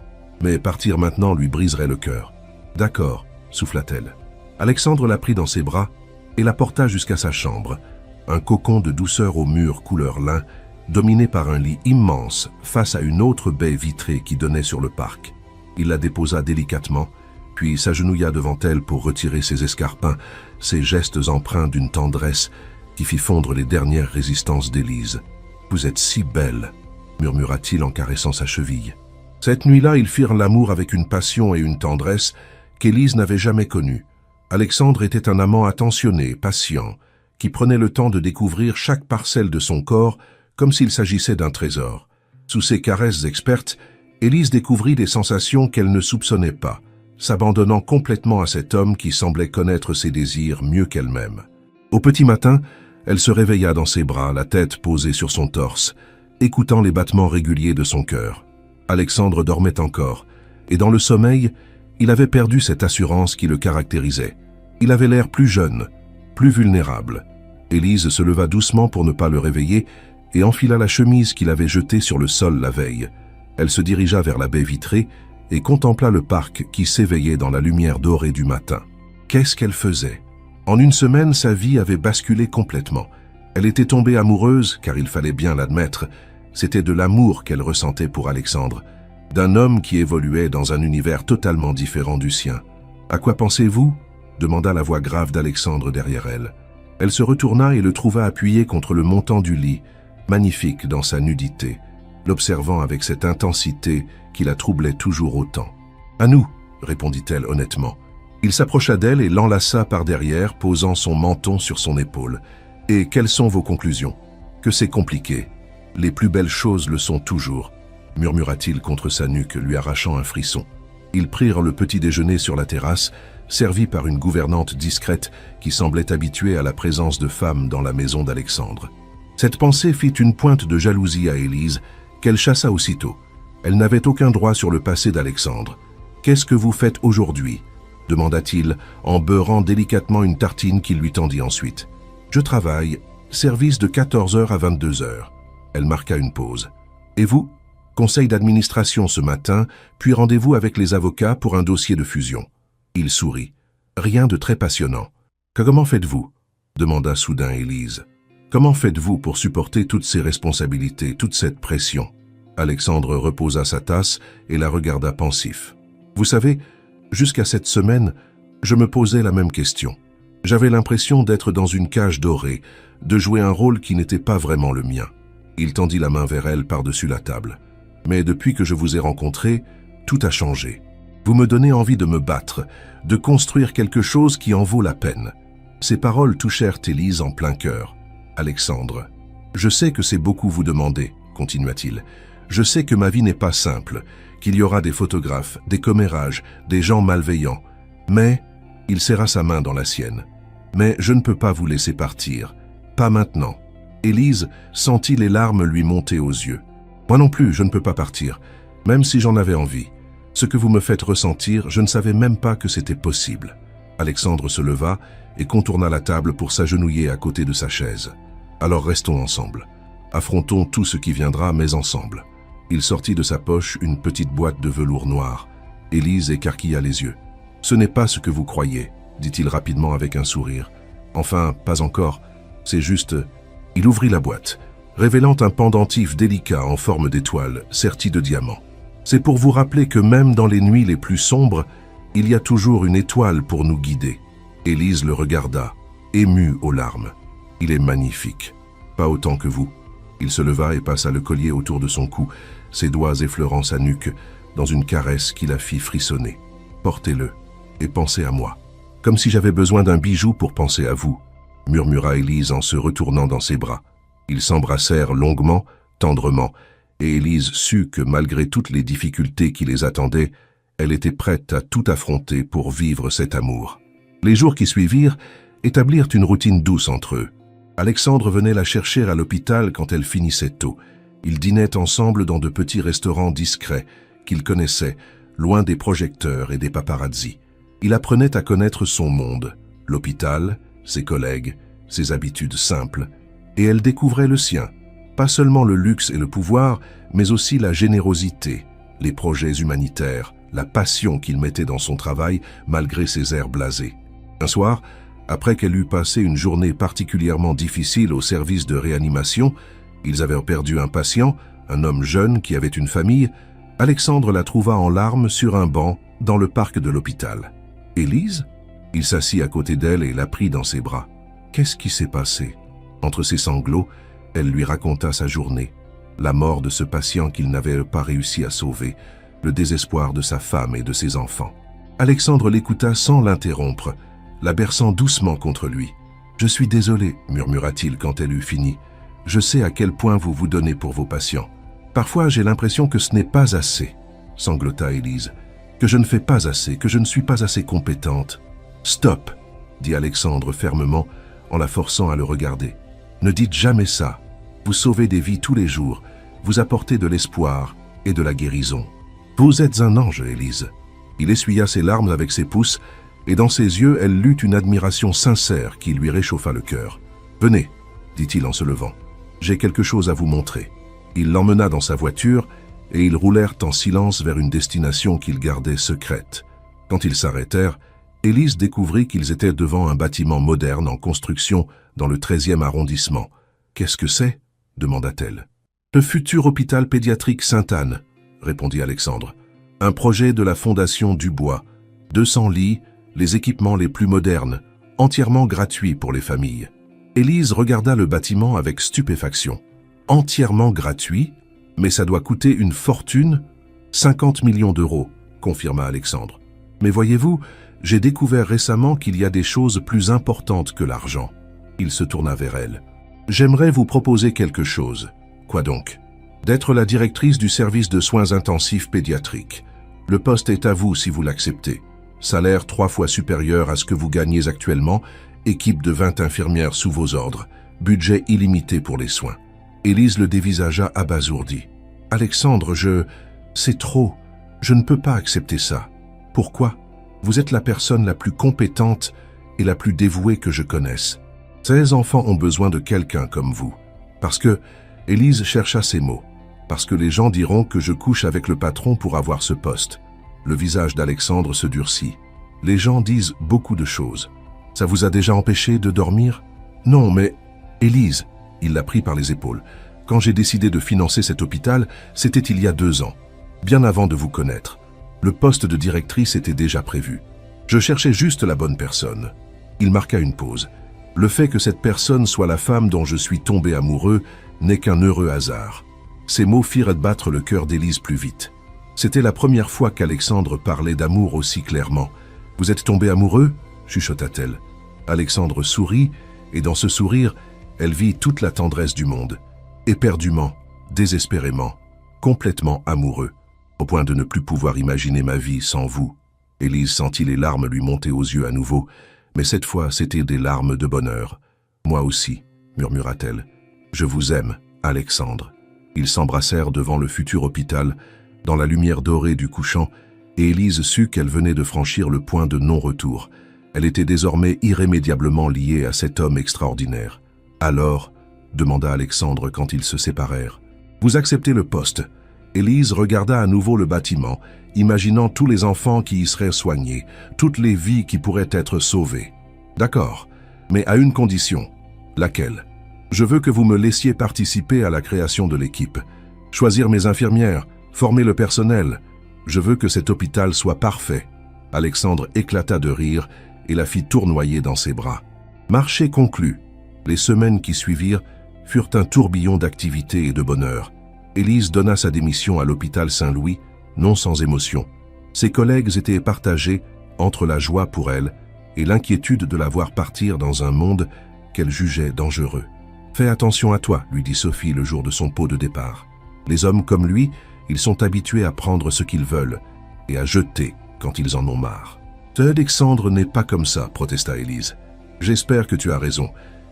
Mais partir maintenant lui briserait le cœur. « D'accord, » souffla-t-elle. Alexandre la prit dans ses bras et la porta jusqu'à sa chambre, un cocon de douceur aux murs couleur lin, dominé par un lit immense face à une autre baie vitrée qui donnait sur le parc. Il la déposa délicatement, puis s'agenouilla devant elle pour retirer ses escarpins, ses gestes empreints d'une tendresse qui fit fondre les dernières résistances d'Élise. « Vous êtes si belle !» murmura-t-il en caressant sa cheville. Cette nuit-là, ils firent l'amour avec une passion et une tendresse qu'Élise n'avait jamais connues. Alexandre était un amant attentionné, patient, qui prenait le temps de découvrir chaque parcelle de son corps comme s'il s'agissait d'un trésor. Sous ses caresses expertes, Élise découvrit des sensations qu'elle ne soupçonnait pas, s'abandonnant complètement à cet homme qui semblait connaître ses désirs mieux qu'elle-même. Au petit matin, elle se réveilla dans ses bras, la tête posée sur son torse, écoutant les battements réguliers de son cœur. Alexandre dormait encore, et dans le sommeil, il avait perdu cette assurance qui le caractérisait. Il avait l'air plus jeune, plus vulnérable. Élise se leva doucement pour ne pas le réveiller et enfila la chemise qu'il avait jetée sur le sol la veille. Elle se dirigea vers la baie vitrée et contempla le parc qui s'éveillait dans la lumière dorée du matin. Qu'est-ce qu'elle faisait? En une semaine, sa vie avait basculé complètement. Elle était tombée amoureuse, car il fallait bien l'admettre. C'était de l'amour qu'elle ressentait pour Alexandre, d'un homme qui évoluait dans un univers totalement différent du sien. « À quoi pensez-vous » demanda la voix grave d'Alexandre derrière elle. Elle se retourna et le trouva appuyé contre le montant du lit, magnifique dans sa nudité, l'observant avec cette intensité qui la troublait toujours autant. « À nous » répondit-elle honnêtement. Il s'approcha d'elle et l'enlaça par derrière, posant son menton sur son épaule. « Et quelles sont vos conclusions ? Que c'est compliqué. Les plus belles choses le sont toujours, » murmura-t-il contre sa nuque, lui arrachant un frisson. Ils prirent le petit déjeuner sur la terrasse, servi par une gouvernante discrète qui semblait habituée à la présence de femmes dans la maison d'Alexandre. Cette pensée fit une pointe de jalousie à Élise, qu'elle chassa aussitôt. Elle n'avait aucun droit sur le passé d'Alexandre. « Qu'est-ce que vous faites aujourd'hui » demanda-t-il, en beurrant délicatement une tartine qu'il lui tendit ensuite. « Je travaille, service de 14h à 22h. » Elle marqua une pause. « Et vous ?» Conseil d'administration ce matin, puis rendez-vous avec les avocats pour un dossier de fusion. Il sourit. Rien de très passionnant. Comment faites-vous ? Demanda soudain Élise. Comment faites-vous pour supporter toutes ces responsabilités, toute cette pression ? Alexandre reposa sa tasse et la regarda pensif. Vous savez, jusqu'à cette semaine, je me posais la même question. J'avais l'impression d'être dans une cage dorée, de jouer un rôle qui n'était pas vraiment le mien. Il tendit la main vers elle par-dessus la table. Mais depuis que je vous ai rencontré, tout a changé. Vous me donnez envie de me battre, de construire quelque chose qui en vaut la peine. Ces paroles touchèrent Élise en plein cœur. Alexandre, je sais que c'est beaucoup vous demander, continua-t-il. Je sais que ma vie n'est pas simple, qu'il y aura des photographes, des commérages, des gens malveillants. Mais, il serra sa main dans la sienne. Mais je ne peux pas vous laisser partir. Pas maintenant. Élise sentit les larmes lui monter aux yeux. Moi non plus, je ne peux pas partir, même si j'en avais envie. Ce que vous me faites ressentir, je ne savais même pas que c'était possible. Alexandre se leva et contourna la table pour s'agenouiller à côté de sa chaise. Alors restons ensemble. Affrontons tout ce qui viendra, mais ensemble. Il sortit de sa poche une petite boîte de velours noir. Élise écarquilla les yeux. Ce n'est pas ce que vous croyez, dit-il rapidement avec un sourire. Enfin, pas encore. C'est juste... Il ouvrit la boîte, révélant un pendentif délicat en forme d'étoile, serti de diamants. C'est pour vous rappeler que même dans les nuits les plus sombres, il y a toujours une étoile pour nous guider. Élise le regarda, émue aux larmes. Il est magnifique, pas autant que vous. Il se leva et passa le collier autour de son cou, ses doigts effleurant sa nuque, dans une caresse qui la fit frissonner. Portez-le et pensez à moi, comme si j'avais besoin d'un bijou pour penser à vous, murmura Élise en se retournant dans ses bras. Ils s'embrassèrent longuement, tendrement, et Élise sut que malgré toutes les difficultés qui les attendaient, elle était prête à tout affronter pour vivre cet amour. Les jours qui suivirent établirent une routine douce entre eux. Alexandre venait la chercher à l'hôpital quand elle finissait tôt. Ils dînaient ensemble dans de petits restaurants discrets qu'ils connaissaient, loin des projecteurs et des paparazzis. Il apprenait à connaître son monde, l'hôpital, ses collègues, ses habitudes simples, et elle découvrait le sien. Pas seulement le luxe et le pouvoir, mais aussi la générosité, les projets humanitaires, la passion qu'il mettait dans son travail malgré ses airs blasés. Un soir, après qu'elle eut passé une journée particulièrement difficile au service de réanimation, ils avaient perdu un patient, un homme jeune qui avait une famille, Alexandre la trouva en larmes sur un banc dans le parc de l'hôpital. « Élise ?» Il s'assit à côté d'elle et la prit dans ses bras. « Qu'est-ce qui s'est passé ?» Entre ses sanglots, elle lui raconta sa journée, la mort de ce patient qu'il n'avait pas réussi à sauver, le désespoir de sa femme et de ses enfants. Alexandre l'écouta sans l'interrompre, la berçant doucement contre lui. « Je suis désolé, murmura-t-il quand elle eut fini. Je sais à quel point vous vous donnez pour vos patients. Parfois, j'ai l'impression que ce n'est pas assez, sanglota Élise, que je ne fais pas assez, que je ne suis pas assez compétente. Stop, dit Alexandre fermement en la forçant à le regarder. Ne dites jamais ça. Vous sauvez des vies tous les jours, vous apportez de l'espoir et de la guérison. Vous êtes un ange, Élise. Il essuya ses larmes avec ses pouces et dans ses yeux, elle lut une admiration sincère qui lui réchauffa le cœur. Venez, dit-il en se levant. J'ai quelque chose à vous montrer. Il l'emmena dans sa voiture et ils roulèrent en silence vers une destination qu'ils gardaient secrète. Quand ils s'arrêtèrent, Élise découvrit qu'ils étaient devant un bâtiment moderne en construction dans le 13e arrondissement. « Qu'est-ce que c'est » demanda-t-elle. « Le futur hôpital pédiatrique Sainte-Anne » répondit Alexandre. « Un projet de la Fondation Dubois. 200 lits, les équipements les plus modernes, entièrement gratuits pour les familles. » Élise regarda le bâtiment avec stupéfaction. « Entièrement gratuit? Mais ça doit coûter une fortune ?»« 50 millions d'euros, confirma Alexandre. « Mais voyez-vous, j'ai découvert récemment qu'il y a des choses plus importantes que l'argent. » Il se tourna vers elle. « J'aimerais vous proposer quelque chose. »« Quoi donc ?»« D'être la directrice du service de soins intensifs pédiatriques. Le poste est à vous si vous l'acceptez. Salaire 3 fois supérieur à ce que vous gagnez actuellement, équipe de 20 infirmières sous vos ordres, budget illimité pour les soins. » Élise le dévisagea abasourdie. « Alexandre, c'est trop. Je ne peux pas accepter ça. Pourquoi ? Vous êtes la personne la plus compétente et la plus dévouée que je connaisse. 16 enfants ont besoin de quelqu'un comme vous. Parce que, Élise chercha ses mots, parce que les gens diront que je couche avec le patron pour avoir ce poste. » Le visage d'Alexandre se durcit. « Les gens disent beaucoup de choses. Ça vous a déjà empêché de dormir ? » ?»« Non, mais... Élise, il la prit par les épaules. Quand j'ai décidé de financer cet hôpital, c'était il y a 2 ans, bien avant de vous connaître. Le poste de directrice était déjà prévu. Je cherchais juste la bonne personne. » Il marqua une pause. « Le fait que cette personne soit la femme dont je suis tombé amoureux n'est qu'un heureux hasard. » Ces mots firent battre le cœur d'Élise plus vite. C'était la première fois qu'Alexandre parlait d'amour aussi clairement. « Vous êtes tombé amoureux ?» chuchota-t-elle. Alexandre sourit, et dans ce sourire, elle vit toute la tendresse du monde. Éperdument, désespérément, complètement amoureux, au point de ne plus pouvoir imaginer ma vie sans vous. Élise sentit les larmes lui monter aux yeux à nouveau, mais cette fois c'étaient des larmes de bonheur. « Moi aussi, » murmura-t-elle. « Je vous aime, Alexandre. » Ils s'embrassèrent devant le futur hôpital, dans la lumière dorée du couchant, et Élise sut qu'elle venait de franchir le point de non-retour. Elle était désormais irrémédiablement liée à cet homme extraordinaire. « Alors ?» demanda Alexandre quand ils se séparèrent. « Vous acceptez le poste ?» Élise regarda à nouveau le bâtiment, imaginant tous les enfants qui y seraient soignés, toutes les vies qui pourraient être sauvées. « D'accord, mais à une condition. Laquelle ? Je veux que vous me laissiez participer à la création de l'équipe, choisir mes infirmières, former le personnel. Je veux que cet hôpital soit parfait. » Alexandre éclata de rire et la fit tournoyer dans ses bras. Marché conclu. Les semaines qui suivirent furent un tourbillon d'activité et de bonheur. Élise donna sa démission à l'hôpital Saint-Louis, non sans émotion. Ses collègues étaient partagés entre la joie pour elle et l'inquiétude de la voir partir dans un monde qu'elle jugeait dangereux. « Fais attention à toi, lui dit Sophie le jour de son pot de départ. Les hommes comme lui, ils sont habitués à prendre ce qu'ils veulent et à jeter quand ils en ont marre. »« Alexandre n'est pas comme ça, protesta Élise. J'espère que tu as raison,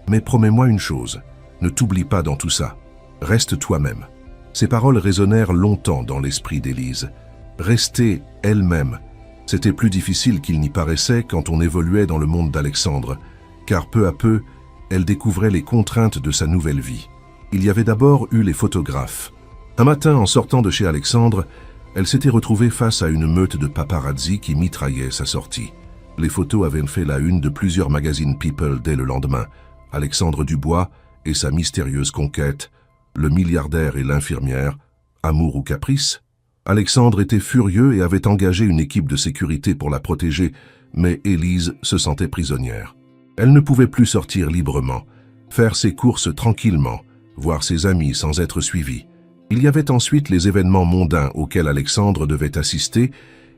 mais promets-moi une chose, ne t'oublie pas dans tout ça. Reste toi-même. » Ces paroles résonnèrent longtemps dans l'esprit d'Élise. Rester elle-même, c'était plus difficile qu'il n'y paraissait quand on évoluait dans le monde d'Alexandre, car peu à peu, elle découvrait les contraintes de sa nouvelle vie. Il y avait d'abord eu les photographes. Un matin, en sortant de chez Alexandre, elle s'était retrouvée face à une meute de paparazzi qui mitraillaient sa sortie. Les photos avaient fait la une de plusieurs magazines People dès le lendemain. Alexandre Dubois et sa mystérieuse conquête, le milliardaire et l'infirmière, amour ou caprice? Alexandre était furieux et avait engagé une équipe de sécurité pour la protéger, mais Élise se sentait prisonnière. Elle ne pouvait plus sortir librement, faire ses courses tranquillement, voir ses amis sans être suivie. Il y avait ensuite les événements mondains auxquels Alexandre devait assister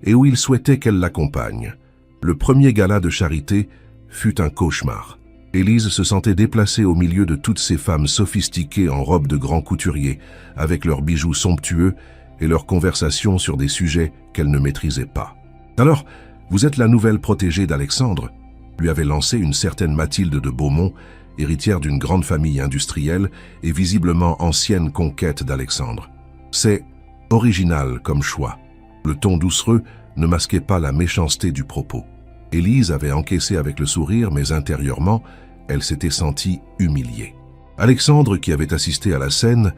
et où il souhaitait qu'elle l'accompagne. Le premier gala de charité fut un cauchemar. Élise se sentait déplacée au milieu de toutes ces femmes sophistiquées en robes de grands couturiers, avec leurs bijoux somptueux et leurs conversations sur des sujets qu'elle ne maîtrisait pas. « Alors, vous êtes la nouvelle protégée d'Alexandre ?» lui avait lancé une certaine Mathilde de Beaumont, héritière d'une grande famille industrielle et visiblement ancienne conquête d'Alexandre. C'est original comme choix. Le ton doucereux ne masquait pas la méchanceté du propos. Élise avait encaissé avec le sourire, mais intérieurement, elle s'était sentie humiliée. Alexandre, qui avait assisté à la scène,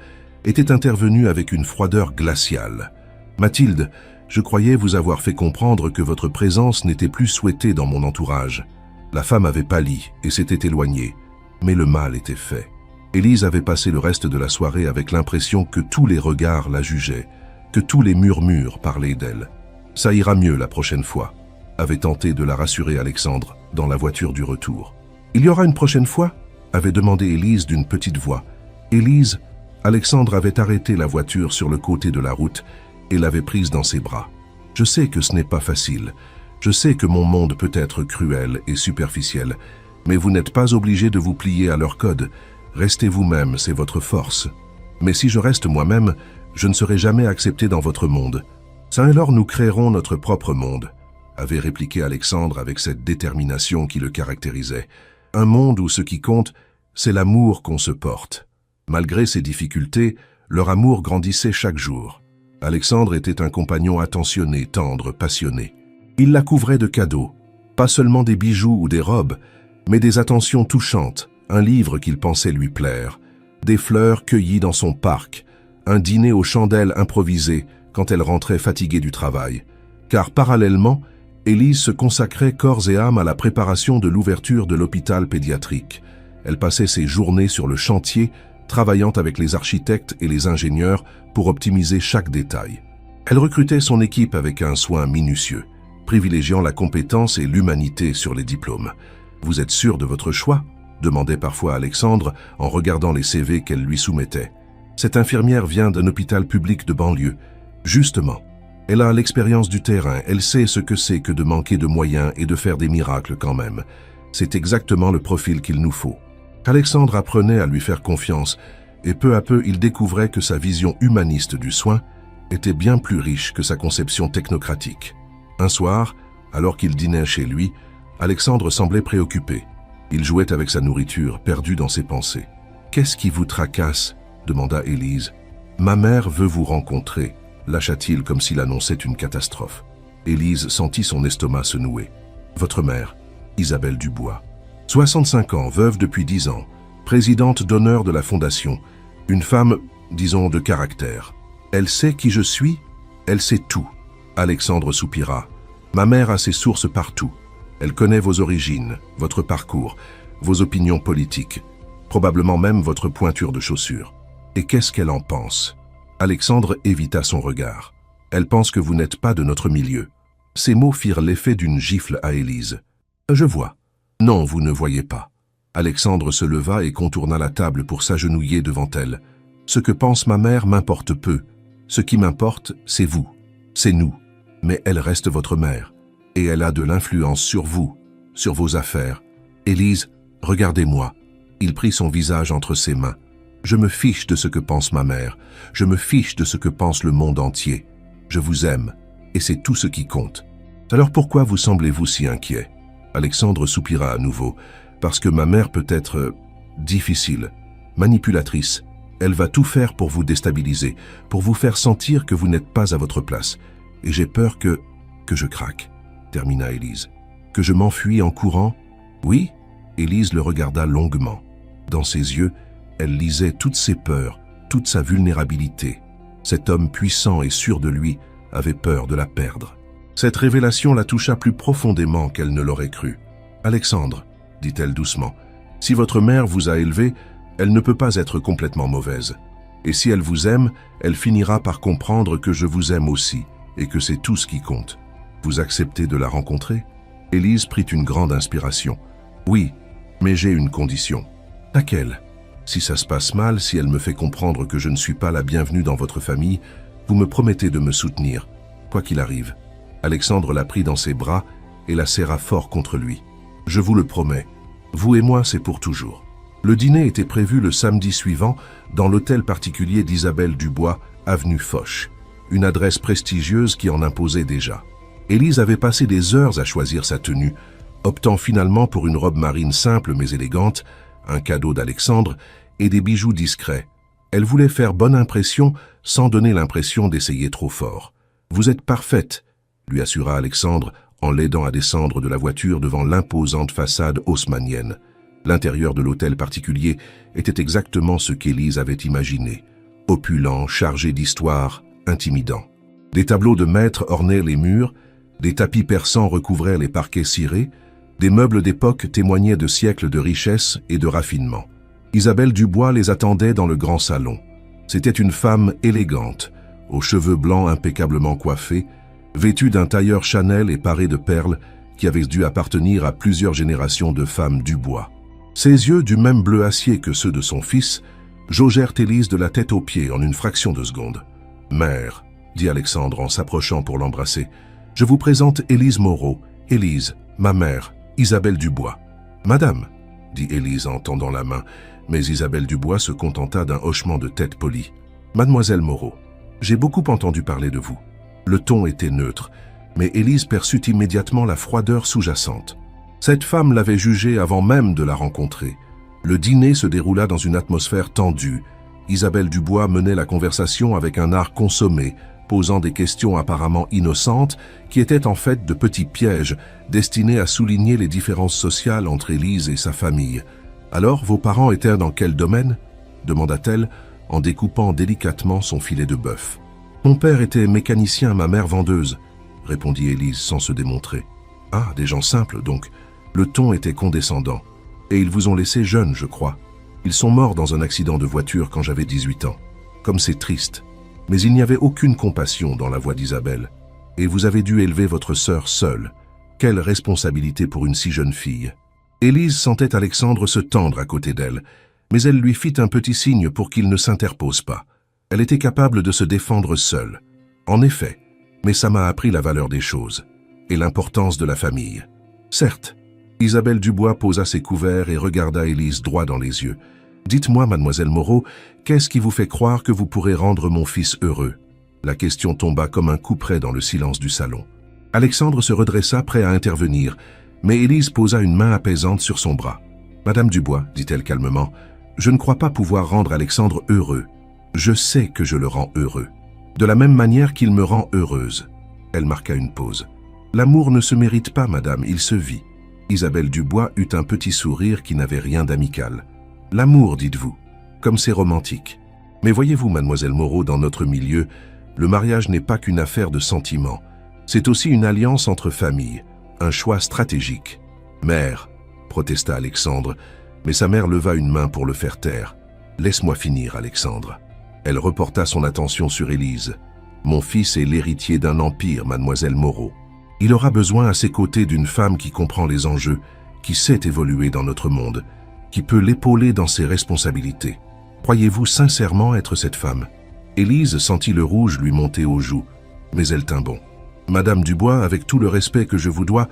était intervenu avec une froideur glaciale. « Mathilde, je croyais vous avoir fait comprendre que votre présence n'était plus souhaitée dans mon entourage. » La femme avait pâli et s'était éloignée, mais le mal était fait. Élise avait passé le reste de la soirée avec l'impression que tous les regards la jugeaient, que tous les murmures parlaient d'elle. « Ça ira mieux la prochaine fois », avait tenté de la rassurer Alexandre dans la voiture du retour. « Il y aura une prochaine fois ?» avait demandé Élise d'une petite voix. Élise, Alexandre avait arrêté la voiture sur le côté de la route et l'avait prise dans ses bras. « Je sais que ce n'est pas facile. Je sais que mon monde peut être cruel et superficiel, mais vous n'êtes pas obligé de vous plier à leur code. Restez vous-même, c'est votre force. Mais si je reste moi-même, je ne serai jamais accepté dans votre monde. Ça alors nous créerons notre propre monde, » avait répliqué Alexandre avec cette détermination qui le caractérisait. Un monde où ce qui compte, c'est l'amour qu'on se porte. Malgré ses difficultés, leur amour grandissait chaque jour. Alexandre était un compagnon attentionné, tendre, passionné. Il la couvrait de cadeaux, pas seulement des bijoux ou des robes, mais des attentions touchantes, un livre qu'il pensait lui plaire, des fleurs cueillies dans son parc, un dîner aux chandelles improvisé quand elle rentrait fatiguée du travail. Car parallèlement, Élise se consacrait corps et âme à la préparation de l'ouverture de l'hôpital pédiatrique. Elle passait ses journées sur le chantier, travaillant avec les architectes et les ingénieurs pour optimiser chaque détail. Elle recrutait son équipe avec un soin minutieux, privilégiant la compétence et l'humanité sur les diplômes. « Vous êtes sûr de votre choix ?» demandait parfois Alexandre en regardant les CV qu'elle lui soumettait. « Cette infirmière vient d'un hôpital public de banlieue. Justement, elle a l'expérience du terrain, elle sait ce que c'est que de manquer de moyens et de faire des miracles quand même. C'est exactement le profil qu'il nous faut. » Alexandre apprenait à lui faire confiance et peu à peu il découvrait que sa vision humaniste du soin était bien plus riche que sa conception technocratique. Un soir, alors qu'il dînait chez lui, Alexandre semblait préoccupé. Il jouait avec sa nourriture, perdu dans ses pensées. « Qu'est-ce qui vous tracasse ?» demanda Élise. « Ma mère veut vous rencontrer », lâcha-t-il comme s'il annonçait une catastrophe. Élise sentit son estomac se nouer. « Votre mère, Isabelle Dubois. 65 ans, veuve depuis 10 ans, présidente d'honneur de la Fondation, une femme, disons, de caractère. Elle sait qui je suis, elle sait tout. » Alexandre soupira. « Ma mère a ses sources partout. Elle connaît vos origines, votre parcours, vos opinions politiques, probablement même votre pointure de chaussures. Et qu'est-ce qu'elle en pense ?» Alexandre évita son regard. « Elle pense que vous n'êtes pas de notre milieu. » Ces mots firent l'effet d'une gifle à Élise. « Je vois. » « Non, vous ne voyez pas. » Alexandre se leva et contourna la table pour s'agenouiller devant elle. « Ce que pense ma mère m'importe peu. Ce qui m'importe, c'est vous. C'est nous. Mais elle reste votre mère. Et elle a de l'influence sur vous, sur vos affaires. Élise, regardez-moi. » Il prit son visage entre ses mains. « Je me fiche de ce que pense ma mère. Je me fiche de ce que pense le monde entier. Je vous aime. Et c'est tout ce qui compte. Alors pourquoi vous semblez-vous si inquiet ?» Alexandre soupira à nouveau. « Parce que ma mère peut être difficile, manipulatrice. Elle va tout faire pour vous déstabiliser, pour vous faire sentir que vous n'êtes pas à votre place. Et j'ai peur que je craque, » termina Élise. « Que je m'enfuis en courant ?» Oui, Élise le regarda longuement. Dans ses yeux, elle lisait toutes ses peurs, toute sa vulnérabilité. Cet homme puissant et sûr de lui avait peur de la perdre. Cette révélation la toucha plus profondément qu'elle ne l'aurait cru. « Alexandre, » dit-elle doucement, « si votre mère vous a élevé, elle ne peut pas être complètement mauvaise. Et si elle vous aime, elle finira par comprendre que je vous aime aussi, et que c'est tout ce qui compte. Vous acceptez de la rencontrer ?» Élise prit une grande inspiration. « Oui, mais j'ai une condition. » « Laquelle ? Si ça se passe mal, si elle me fait comprendre que je ne suis pas la bienvenue dans votre famille, vous me promettez de me soutenir, quoi qu'il arrive. » Alexandre la prit dans ses bras et la serra fort contre lui. « Je vous le promets, vous et moi, c'est pour toujours. » Le dîner était prévu le samedi suivant dans l'hôtel particulier d'Isabelle Dubois, avenue Foch, une adresse prestigieuse qui en imposait déjà. Élise avait passé des heures à choisir sa tenue, optant finalement pour une robe marine simple mais élégante, un cadeau d'Alexandre et des bijoux discrets. Elle voulait faire bonne impression sans donner l'impression d'essayer trop fort. « Vous êtes parfaite », lui assura Alexandre en l'aidant à descendre de la voiture devant l'imposante façade haussmannienne. L'intérieur de l'hôtel particulier était exactement ce qu'Élise avait imaginé. Opulent, chargé d'histoire, intimidant. Des tableaux de maître ornaient les murs, des tapis persans recouvraient les parquets cirés, des meubles d'époque témoignaient de siècles de richesse et de raffinement. Isabelle Dubois les attendait dans le grand salon. C'était une femme élégante, aux cheveux blancs impeccablement coiffés, vêtue d'un tailleur Chanel et parée de perles qui avait dû appartenir à plusieurs générations de femmes Dubois. Ses yeux, du même bleu acier que ceux de son fils, jaugèrent Élise de la tête aux pieds en une fraction de seconde. « Mère, » dit Alexandre en s'approchant pour l'embrasser, « je vous présente Élise Moreau. Élise, ma mère, Isabelle Dubois. »« Madame, » dit Élise en tendant la main, mais Isabelle Dubois se contenta d'un hochement de tête poli. « Mademoiselle Moreau, j'ai beaucoup entendu parler de vous. » Le ton était neutre, mais Élise perçut immédiatement la froideur sous-jacente. Cette femme l'avait jugée avant même de la rencontrer. Le dîner se déroula dans une atmosphère tendue. Isabelle Dubois menait la conversation avec un art consommé, posant des questions apparemment innocentes, qui étaient en fait de petits pièges destinés à souligner les différences sociales entre Élise et sa famille. « Alors, vos parents étaient dans quel domaine ?» demanda-t-elle en découpant délicatement son filet de bœuf. « Mon père était mécanicien, ma mère vendeuse, » répondit Élise sans se démontrer. « Ah, des gens simples donc. » Le ton était condescendant. « Et ils vous ont laissé jeune, je crois. Ils sont morts dans un accident de voiture quand j'avais 18 ans. Comme c'est triste. » Mais il n'y avait aucune compassion dans la voix d'Isabelle. « Et vous avez dû élever votre sœur seule. Quelle responsabilité pour une si jeune fille. » Élise sentait Alexandre se tendre à côté d'elle, mais elle lui fit un petit signe pour qu'il ne s'interpose pas. Elle était capable de se défendre seule. En effet, mais ça m'a appris la valeur des choses et l'importance de la famille. Certes, Isabelle Dubois posa ses couverts et regarda Élise droit dans les yeux. « Dites-moi, mademoiselle Moreau, qu'est-ce qui vous fait croire que vous pourrez rendre mon fils heureux ?» La question tomba comme un couperet dans le silence du salon. Alexandre se redressa, prêt à intervenir, mais Élise posa une main apaisante sur son bras. « Madame Dubois, dit-elle calmement, je ne crois pas pouvoir rendre Alexandre heureux. Je sais que je le rends heureux. De la même manière qu'il me rend heureuse. » Elle marqua une pause. « L'amour ne se mérite pas, madame, il se vit. » Isabelle Dubois eut un petit sourire qui n'avait rien d'amical. « L'amour, dites-vous, comme c'est romantique. Mais voyez-vous, mademoiselle Moreau, dans notre milieu, le mariage n'est pas qu'une affaire de sentiments. C'est aussi une alliance entre familles, un choix stratégique. »« Mère, » protesta Alexandre, mais sa mère leva une main pour le faire taire. « Laisse-moi finir, Alexandre. » Elle reporta son attention sur Élise. « Mon fils est l'héritier d'un empire, mademoiselle Moreau. Il aura besoin à ses côtés d'une femme qui comprend les enjeux, qui sait évoluer dans notre monde, qui peut l'épauler dans ses responsabilités. Croyez-vous sincèrement être cette femme ?» Élise sentit le rouge lui monter aux joues, mais elle tint bon. « Madame Dubois, avec tout le respect que je vous dois,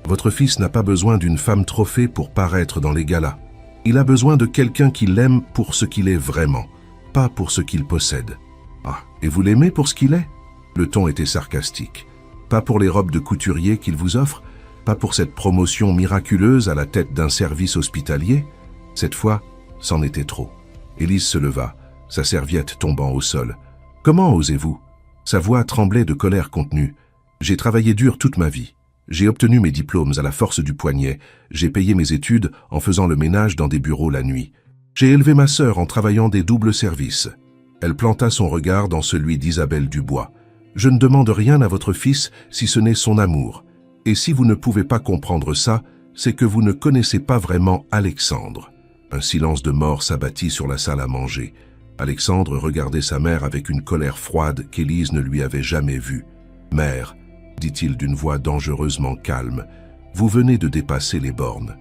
votre fils n'a pas besoin d'une femme trophée pour paraître dans les galas. Il a besoin de quelqu'un qui l'aime pour ce qu'il est vraiment, pas pour ce qu'il possède. »« Ah, et vous l'aimez pour ce qu'il est ?» Le ton était sarcastique. « Pas pour les robes de couturier qu'il vous offre, pas pour cette promotion miraculeuse à la tête d'un service hospitalier. » Cette fois, c'en était trop. Élise se leva, sa serviette tombant au sol. « Comment osez-vous » Sa voix tremblait de colère contenue. « J'ai travaillé dur toute ma vie. J'ai obtenu mes diplômes à la force du poignet. J'ai payé mes études en faisant le ménage dans des bureaux la nuit. J'ai élevé ma sœur en travaillant des doubles services. » Elle planta son regard dans celui d'Isabelle Dubois. « Je ne demande rien à votre fils si ce n'est son amour. Et si vous ne pouvez pas comprendre ça, c'est que vous ne connaissez pas vraiment Alexandre. » Un silence de mort s'abattit sur la salle à manger. Alexandre regardait sa mère avec une colère froide qu'Élise ne lui avait jamais vue. « Mère, dit-il d'une voix dangereusement calme, vous venez de dépasser les bornes. »«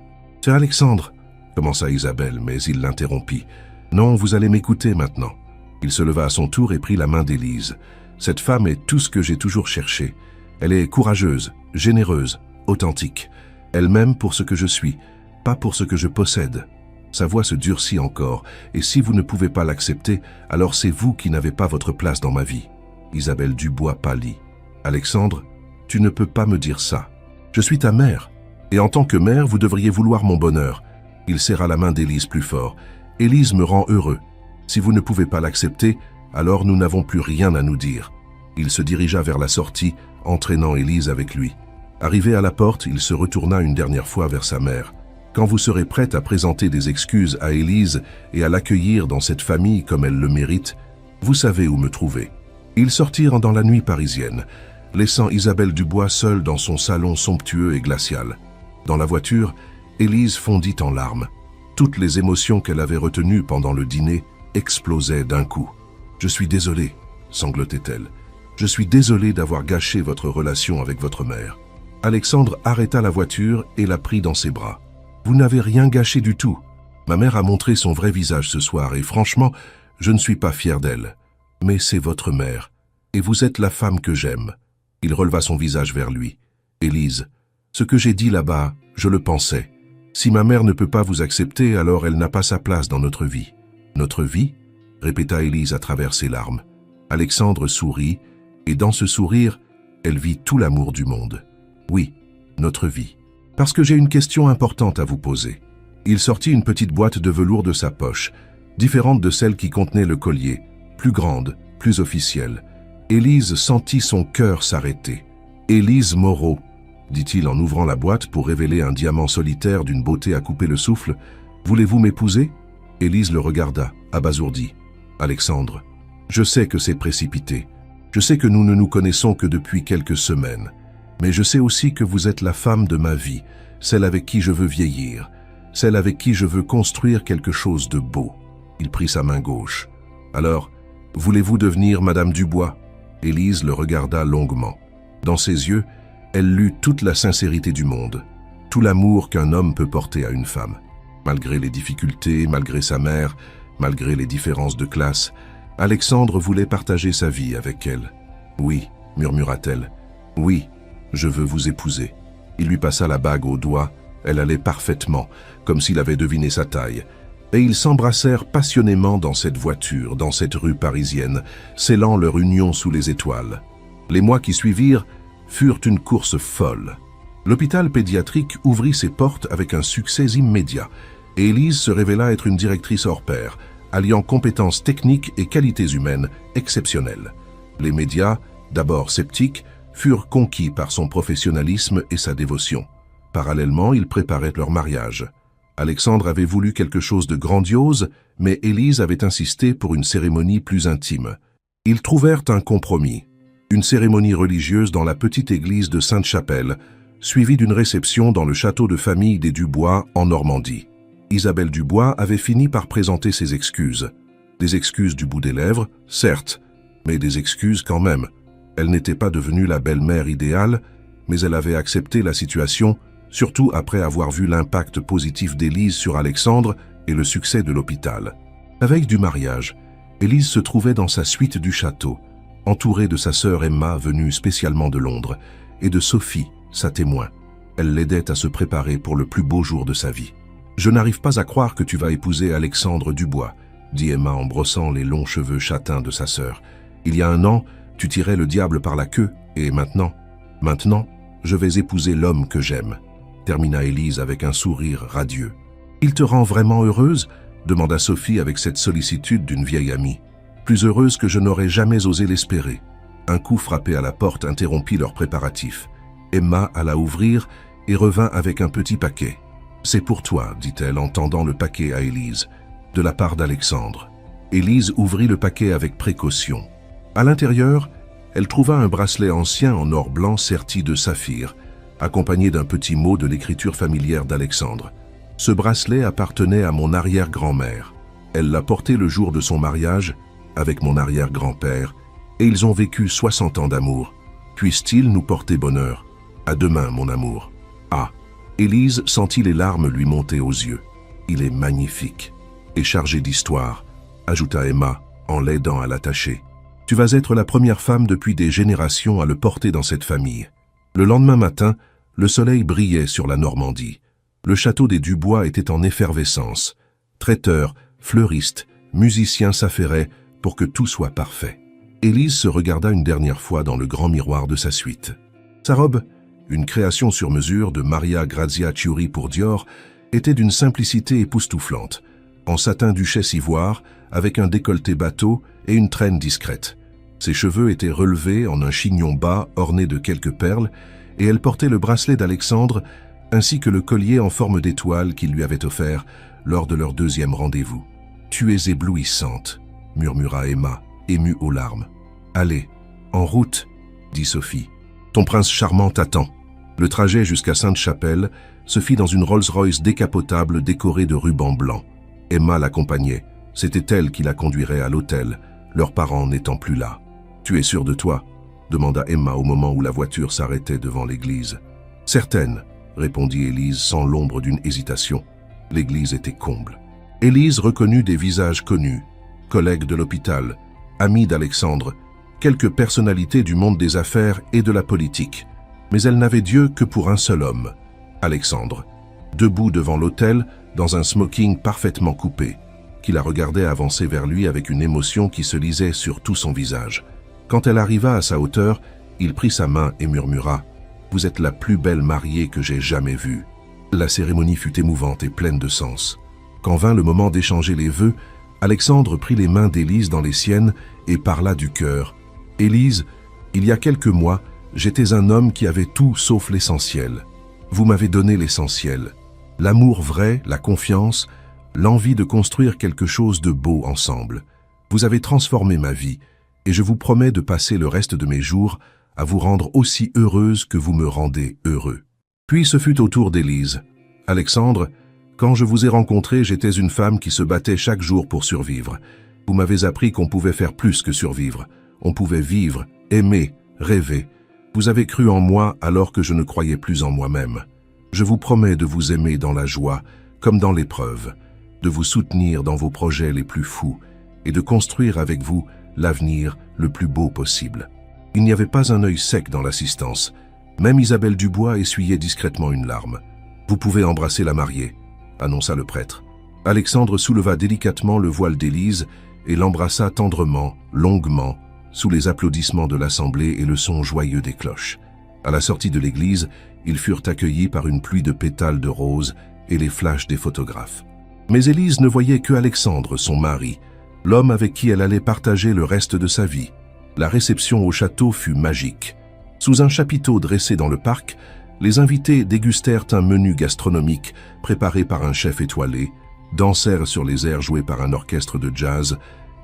C'est Alexandre, commença Isabelle, mais il l'interrompit. « Non, vous allez m'écouter maintenant. » Il se leva à son tour et prit la main d'Élise. « Cette femme est tout ce que j'ai toujours cherché. Elle est courageuse, généreuse, authentique. Elle m'aime pour ce que je suis, pas pour ce que je possède. » Sa voix se durcit encore, et si vous ne pouvez pas l'accepter, alors c'est vous qui n'avez pas votre place dans ma vie. Isabelle Dubois pâlit. « Alexandre, tu ne peux pas me dire ça. Je suis ta mère, et en tant que mère, vous devriez vouloir mon bonheur. » Il serra la main d'Élise plus fort. « Élise me rend heureux. Si vous ne pouvez pas l'accepter, alors nous n'avons plus rien à nous dire. » Il se dirigea vers la sortie, entraînant Élise avec lui. Arrivé à la porte, il se retourna une dernière fois vers sa mère. « Quand vous serez prête à présenter des excuses à Élise et à l'accueillir dans cette famille comme elle le mérite, vous savez où me trouver. » Ils sortirent dans la nuit parisienne, laissant Isabelle Dubois seule dans son salon somptueux et glacial. Dans la voiture, Élise fondit en larmes. Toutes les émotions qu'elle avait retenues pendant le dîner explosaient d'un coup. « Je suis désolée, » sanglotait-elle. « Je suis désolée d'avoir gâché votre relation avec votre mère. » Alexandre arrêta la voiture et la prit dans ses bras. « Vous n'avez rien gâché du tout. Ma mère a montré son vrai visage ce soir et franchement, je ne suis pas fier d'elle. Mais c'est votre mère, et vous êtes la femme que j'aime. » Il releva son visage vers lui. « Élise, ce que j'ai dit là-bas, je le pensais. Si ma mère ne peut pas vous accepter, alors elle n'a pas sa place dans notre vie. »« Notre vie ?» répéta Élise à travers ses larmes. Alexandre sourit, et dans ce sourire, elle vit tout l'amour du monde. « Oui, notre vie. Parce que j'ai une question importante à vous poser. » Il sortit une petite boîte de velours de sa poche, différente de celle qui contenait le collier, plus grande, plus officielle. Élise sentit son cœur s'arrêter. « Élise Moreau, » dit-il en ouvrant la boîte pour révéler un diamant solitaire d'une beauté à couper le souffle. « Voulez-vous m'épouser » Élise le regarda, abasourdie. « Alexandre, je sais que c'est précipité. Je sais que nous ne nous connaissons que depuis quelques semaines. Mais je sais aussi que vous êtes la femme de ma vie, celle avec qui je veux vieillir, celle avec qui je veux construire quelque chose de beau. » Il prit sa main gauche. « Alors, voulez-vous devenir Madame Dubois ?» Élise le regarda longuement. Dans ses yeux, elle lut toute la sincérité du monde, tout l'amour qu'un homme peut porter à une femme. Malgré les difficultés, malgré sa mère, malgré les différences de classe, Alexandre voulait partager sa vie avec elle. « Oui, » murmura-t-elle, « oui, je veux vous épouser. » Il lui passa la bague au doigt, elle allait parfaitement, comme s'il avait deviné sa taille. Et ils s'embrassèrent passionnément dans cette voiture, dans cette rue parisienne, scellant leur union sous les étoiles. Les mois qui suivirent furent une course folle. L'hôpital pédiatrique ouvrit ses portes avec un succès immédiat, et Élise se révéla être une directrice hors pair, alliant compétences techniques et qualités humaines exceptionnelles. Les médias, d'abord sceptiques, furent conquis par son professionnalisme et sa dévotion. Parallèlement, ils préparaient leur mariage. Alexandre avait voulu quelque chose de grandiose, mais Élise avait insisté pour une cérémonie plus intime. Ils trouvèrent un compromis, une cérémonie religieuse dans la petite église de Sainte-Chapelle, suivie d'une réception dans le château de famille des Dubois en Normandie. Isabelle Dubois avait fini par présenter ses excuses. Des excuses du bout des lèvres, certes, mais des excuses quand même. Elle n'était pas devenue la belle-mère idéale, mais elle avait accepté la situation, surtout après avoir vu l'impact positif d'Élise sur Alexandre et le succès de l'hôpital. La veille du mariage, Élise se trouvait dans sa suite du château, entourée de sa sœur Emma venue spécialement de Londres, et de Sophie, sa témoin. Elle l'aidait à se préparer pour le plus beau jour de sa vie. « Je n'arrive pas à croire que tu vas épouser Alexandre Dubois, » dit Emma en brossant les longs cheveux châtains de sa sœur. « Il y a un an, tu tirais le diable par la queue, et maintenant, je vais épouser l'homme que j'aime. » termina Élise avec un sourire radieux. « Il te rend vraiment heureuse ?» demanda Sophie avec cette sollicitude d'une vieille amie. « Plus heureuse que je n'aurais jamais osé l'espérer. » Un coup frappé à la porte interrompit leurs préparatifs. Emma alla ouvrir et revint avec un petit paquet. « C'est pour toi, dit-elle en tendant le paquet à Élise, de la part d'Alexandre. » Élise ouvrit le paquet avec précaution. À l'intérieur, elle trouva un bracelet ancien en or blanc serti de saphir, accompagné d'un petit mot de l'écriture familière d'Alexandre. « Ce bracelet appartenait à mon arrière-grand-mère. Elle l'a porté le jour de son mariage avec mon arrière-grand-père, et ils ont vécu 60 ans d'amour. Puisse-t-il nous porter bonheur? À demain, mon amour. Ah, Élise sentit les larmes lui monter aux yeux. Il est magnifique et chargé d'histoire, ajouta Emma en l'aidant à l'attacher. Tu vas être la première femme depuis des générations à le porter dans cette famille. Le lendemain matin, le soleil brillait sur la Normandie. Le château des Dubois était en effervescence. Traiteurs, fleuristes, musiciens s'affairaient pour que tout soit parfait. Élise se regarda une dernière fois dans le grand miroir de sa suite. Sa robe, une création sur mesure de Maria Grazia Chiuri pour Dior, était d'une simplicité époustouflante, en satin duchesse ivoire, avec un décolleté bateau et une traîne discrète. Ses cheveux étaient relevés en un chignon bas orné de quelques perles, et elle portait le bracelet d'Alexandre, ainsi que le collier en forme d'étoile qu'il lui avait offert lors de leur deuxième rendez-vous. « Tu es éblouissante », murmura Emma, émue aux larmes. « Allez, en route », dit Sophie. « Ton prince charmant t'attend. » Le trajet jusqu'à Sainte-Chapelle se fit dans une Rolls-Royce décapotable décorée de rubans blancs. Emma l'accompagnait. C'était elle qui la conduirait à l'hôtel, leurs parents n'étant plus là. « Tu es sûre de toi ?» demanda Emma au moment où la voiture s'arrêtait devant l'église. « Certaine », répondit Élise sans l'ombre d'une hésitation. L'église était comble. Élise reconnut des visages connus, collègues de l'hôpital, amis d'Alexandre, quelques personnalités du monde des affaires et de la politique. Mais elle n'avait d'yeux que pour un seul homme, Alexandre, debout devant l'autel, dans un smoking parfaitement coupé, qui la regardait avancer vers lui avec une émotion qui se lisait sur tout son visage. Quand elle arriva à sa hauteur, il prit sa main et murmura « Vous êtes la plus belle mariée que j'ai jamais vue ». La cérémonie fut émouvante et pleine de sens. Quand vint le moment d'échanger les vœux, Alexandre prit les mains d'Élise dans les siennes et parla du cœur. « Élise, il y a quelques mois, j'étais un homme qui avait tout sauf l'essentiel. Vous m'avez donné l'essentiel. L'amour vrai, la confiance, l'envie de construire quelque chose de beau ensemble. Vous avez transformé ma vie, et je vous promets de passer le reste de mes jours à vous rendre aussi heureuse que vous me rendez heureux. » Puis ce fut au tour d'Élise. « Alexandre, quand je vous ai rencontré, j'étais une femme qui se battait chaque jour pour survivre. Vous m'avez appris qu'on pouvait faire plus que survivre. On pouvait vivre, aimer, rêver. Vous avez cru en moi alors que je ne croyais plus en moi-même. Je vous promets de vous aimer dans la joie comme dans l'épreuve, de vous soutenir dans vos projets les plus fous et de construire avec vous l'avenir le plus beau possible. » Il n'y avait pas un œil sec dans l'assistance. Même Isabelle Dubois essuyait discrètement une larme. « Vous pouvez embrasser la mariée », annonça le prêtre. Alexandre souleva délicatement le voile d'Élise et l'embrassa tendrement, longuement, sous les applaudissements de l'assemblée et le son joyeux des cloches. À la sortie de l'église, ils furent accueillis par une pluie de pétales de roses et les flashs des photographes. Mais Élise ne voyait que Alexandre, son mari, l'homme avec qui elle allait partager le reste de sa vie. La réception au château fut magique. Sous un chapiteau dressé dans le parc, les invités dégustèrent un menu gastronomique préparé par un chef étoilé, dansèrent sur les airs joués par un orchestre de jazz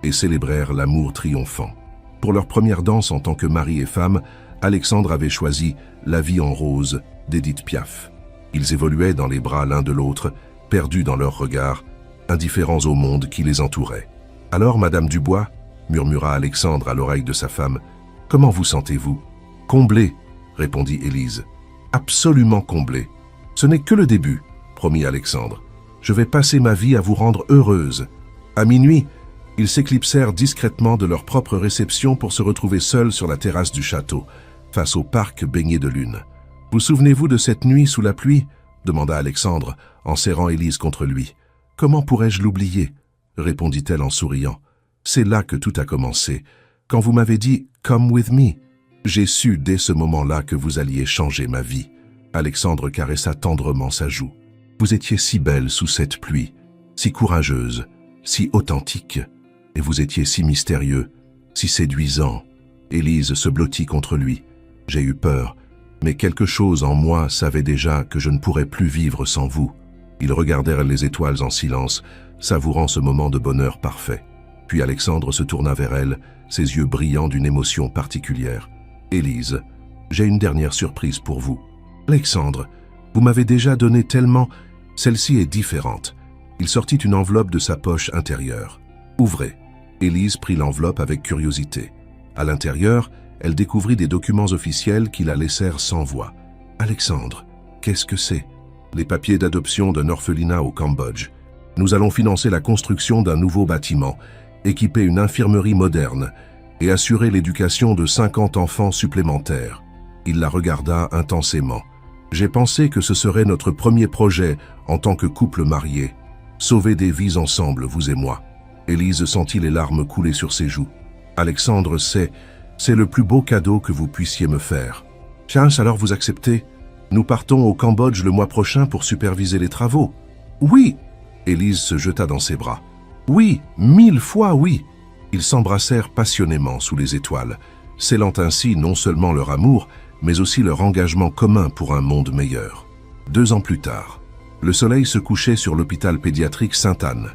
et célébrèrent l'amour triomphant. Pour leur première danse en tant que mari et femme, Alexandre avait choisi La vie en rose d'Édith Piaf. Ils évoluaient dans les bras l'un de l'autre, perdus dans leurs regards, indifférents au monde qui les entourait. « Alors, Madame Dubois » murmura Alexandre à l'oreille de sa femme, « comment vous sentez-vous »« Comblée » répondit Élise. « Absolument comblée. Ce n'est que le début, » promit Alexandre. « Je vais passer ma vie à vous rendre heureuse. » À minuit, ils s'éclipsèrent discrètement de leur propre réception pour se retrouver seuls sur la terrasse du château, face au parc baigné de lune. « Vous souvenez-vous de cette nuit sous la pluie » demanda Alexandre, en serrant Élise contre lui. « Comment pourrais-je l'oublier » répondit-elle en souriant. « C'est là que tout a commencé, quand vous m'avez dit « Come with me ». J'ai su dès ce moment-là que vous alliez changer ma vie. » Alexandre caressa tendrement sa joue. « Vous étiez si belle sous cette pluie, si courageuse, si authentique, et vous étiez si mystérieux, si séduisant. » Élise se blottit contre lui. J'ai eu peur, mais quelque chose en moi savait déjà que je ne pourrais plus vivre sans vous. Ils regardèrent les étoiles en silence, savourant ce moment de bonheur parfait. Puis Alexandre se tourna vers elle, ses yeux brillants d'une émotion particulière. « Élise, j'ai une dernière surprise pour vous. »« Alexandre, vous m'avez déjà donné tellement... Celle-ci est différente. Il sortit une enveloppe de sa poche intérieure. « Ouvrez ». Élise prit l'enveloppe avec curiosité. À l'intérieur, elle découvrit des documents officiels qui la laissèrent sans voix. « Alexandre, qu'est-ce que c'est ?»« Les papiers d'adoption d'un orphelinat au Cambodge. Nous allons financer la construction d'un nouveau bâtiment, équiper une infirmerie moderne et assurer l'éducation de 50 enfants supplémentaires. » Il la regarda intensément. « J'ai pensé que ce serait notre premier projet en tant que couple marié. Sauver des vies ensemble, vous et moi. » Élise sentit les larmes couler sur ses joues. « Alexandre, c'est le plus beau cadeau que vous puissiez me faire. »« Tiens, alors vous acceptez? Nous partons au Cambodge le mois prochain pour superviser les travaux. »« Oui !» Élise se jeta dans ses bras. « Oui, 1000 fois oui !» Ils s'embrassèrent passionnément sous les étoiles, scellant ainsi non seulement leur amour, mais aussi leur engagement commun pour un monde meilleur. 2 ans plus tard, le soleil se couchait sur l'hôpital pédiatrique Sainte-Anne.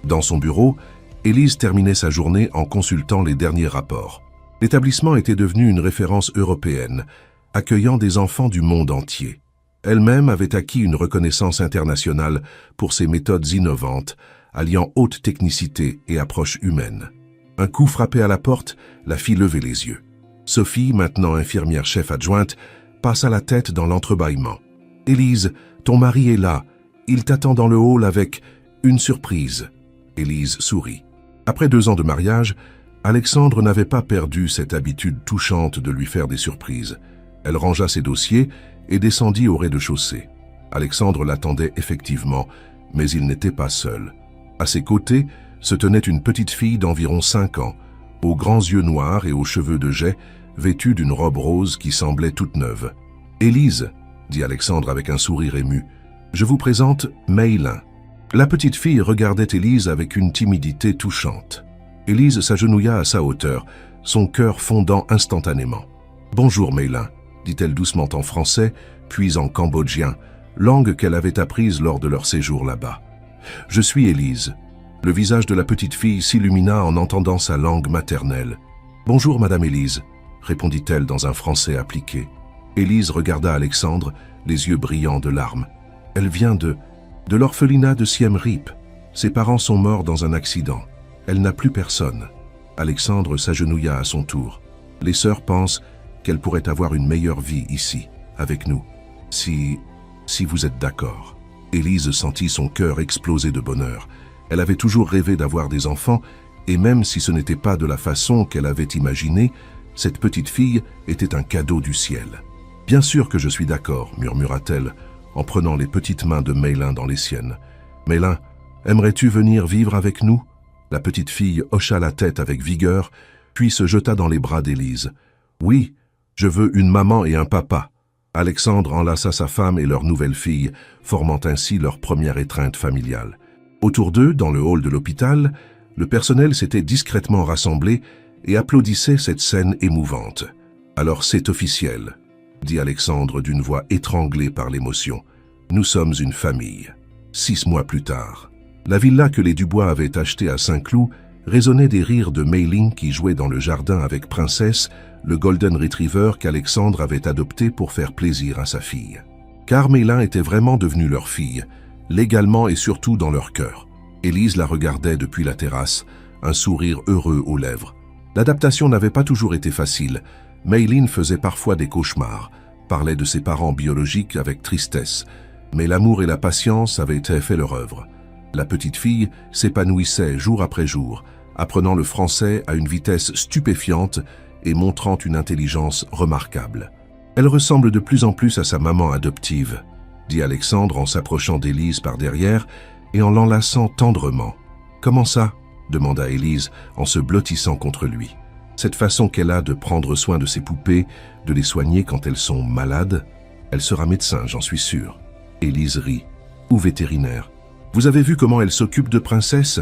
Dans son bureau, Élise terminait sa journée en consultant les derniers rapports. L'établissement était devenu une référence européenne, accueillant des enfants du monde entier. Elle-même avait acquis une reconnaissance internationale pour ses méthodes innovantes, alliant haute technicité et approche humaine. Un coup frappé à la porte, la fit lever les yeux. Sophie, maintenant infirmière chef adjointe, passa la tête dans l'entrebâillement. « Élise, ton mari est là. Il t'attend dans le hall avec une surprise. » Élise sourit. Après 2 ans de mariage, Alexandre n'avait pas perdu cette habitude touchante de lui faire des surprises. Elle rangea ses dossiers et descendit au rez-de-chaussée. Alexandre l'attendait effectivement, mais il n'était pas seul. À ses côtés se tenait une petite fille d'environ 5 ans, aux grands yeux noirs et aux cheveux de jais, vêtue d'une robe rose qui semblait toute neuve. « Élise », dit Alexandre avec un sourire ému, « je vous présente Meilin. » La petite fille regardait Élise avec une timidité touchante. Élise s'agenouilla à sa hauteur, son cœur fondant instantanément. « Bonjour Meilin », dit-elle doucement en français, puis en cambodgien, langue qu'elle avait apprise lors de leur séjour là-bas. « Je suis Élise. » Le visage de la petite fille s'illumina en entendant sa langue maternelle. « Bonjour Madame Élise », répondit-elle dans un français appliqué. Élise regarda Alexandre, les yeux brillants de larmes. « Elle vient de l'orphelinat de Siem Reap. Ses parents sont morts dans un accident. Elle n'a plus personne. » Alexandre s'agenouilla à son tour. « Les sœurs pensent qu'elle pourrait avoir une meilleure vie ici, avec nous. Si vous êtes d'accord. » Élise sentit son cœur exploser de bonheur. Elle avait toujours rêvé d'avoir des enfants, et même si ce n'était pas de la façon qu'elle avait imaginée, cette petite fille était un cadeau du ciel. « Bien sûr que je suis d'accord, » murmura-t-elle, en prenant les petites mains de Meilin dans les siennes. « Meilin, aimerais-tu venir vivre avec nous ?» La petite fille hocha la tête avec vigueur, puis se jeta dans les bras d'Élise. « Oui, je veux une maman et un papa. » Alexandre enlaça sa femme et leur nouvelle fille, formant ainsi leur première étreinte familiale. Autour d'eux, dans le hall de l'hôpital, le personnel s'était discrètement rassemblé et applaudissait cette scène émouvante. « Alors c'est officiel », dit Alexandre d'une voix étranglée par l'émotion. « Nous sommes une famille. » 6 mois plus tard, la villa que les Dubois avaient achetée à Saint-Cloud résonnait des rires de Meilin qui jouait dans le jardin avec Princesse, le Golden Retriever qu'Alexandre avait adopté pour faire plaisir à sa fille. Car Meilin était vraiment devenue leur fille, légalement et surtout dans leur cœur. Élise la regardait depuis la terrasse, un sourire heureux aux lèvres. L'adaptation n'avait pas toujours été facile. Meilin faisait parfois des cauchemars, parlait de ses parents biologiques avec tristesse, mais l'amour et la patience avaient fait leur œuvre. La petite fille s'épanouissait jour après jour, apprenant le français à une vitesse stupéfiante et montrant une intelligence remarquable. « Elle ressemble de plus en plus à sa maman adoptive », dit Alexandre en s'approchant d'Élise par derrière et en l'enlaçant tendrement. « Comment ça ?» demanda Élise en se blottissant contre lui. « Cette façon qu'elle a de prendre soin de ses poupées, de les soigner quand elles sont malades. Elle sera médecin, j'en suis sûr. » Élise rit. « Ou vétérinaire. Vous avez vu comment elle s'occupe de Princesse ?»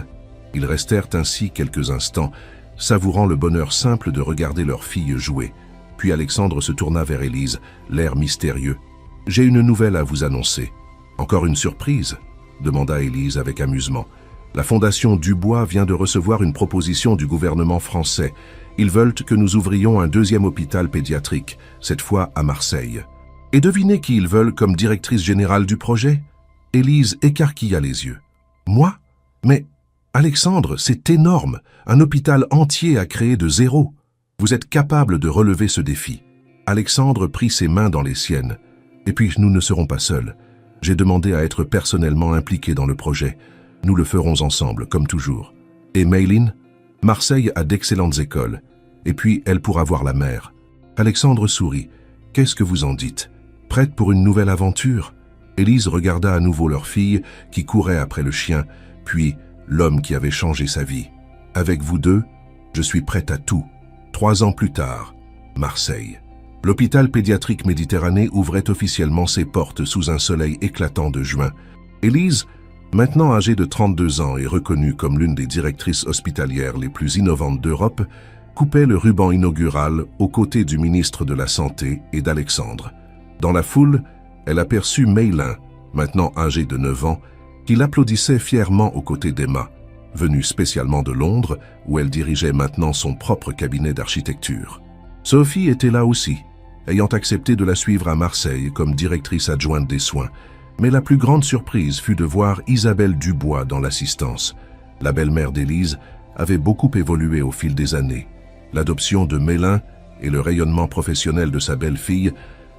Ils restèrent ainsi quelques instants, savourant le bonheur simple de regarder leur fille jouer. Puis Alexandre se tourna vers Élise, l'air mystérieux. « J'ai une nouvelle à vous annoncer. »« Encore une surprise ?» demanda Élise avec amusement. « La Fondation Dubois vient de recevoir une proposition du gouvernement français. Ils veulent que nous ouvrions un 2e hôpital pédiatrique, cette fois à Marseille. Et devinez qui ils veulent comme directrice générale du projet ?» Élise écarquilla les yeux. Moi? Mais, Alexandre, c'est énorme. Un hôpital entier à créer de zéro. Vous êtes capable de relever ce défi. Alexandre prit ses mains dans les siennes. Et puis, nous ne serons pas seuls. J'ai demandé à être personnellement impliqué dans le projet. Nous le ferons ensemble, comme toujours. Et Mayline? Marseille a d'excellentes écoles. Et puis, elle pourra voir la mer. Alexandre sourit. Qu'est-ce que vous en dites? Prête pour une nouvelle aventure? Élise regarda à nouveau leur fille, qui courait après le chien, puis l'homme qui avait changé sa vie. Avec vous deux, je suis prête à tout. 3 ans plus tard, Marseille. L'hôpital pédiatrique Méditerranée ouvrait officiellement ses portes sous un soleil éclatant de juin. Élise, maintenant âgée de 32 ans et reconnue comme l'une des directrices hospitalières les plus innovantes d'Europe, coupait le ruban inaugural aux côtés du ministre de la Santé et d'Alexandre. Dans la foule, elle aperçut Mayline, maintenant âgée de 9 ans, qui l'applaudissait fièrement aux côtés d'Emma, venue spécialement de Londres, où elle dirigeait maintenant son propre cabinet d'architecture. Sophie était là aussi, ayant accepté de la suivre à Marseille comme directrice adjointe des soins, mais la plus grande surprise fut de voir Isabelle Dubois dans l'assistance. La belle-mère d'Élise avait beaucoup évolué au fil des années. L'adoption de Mayline et le rayonnement professionnel de sa belle-fille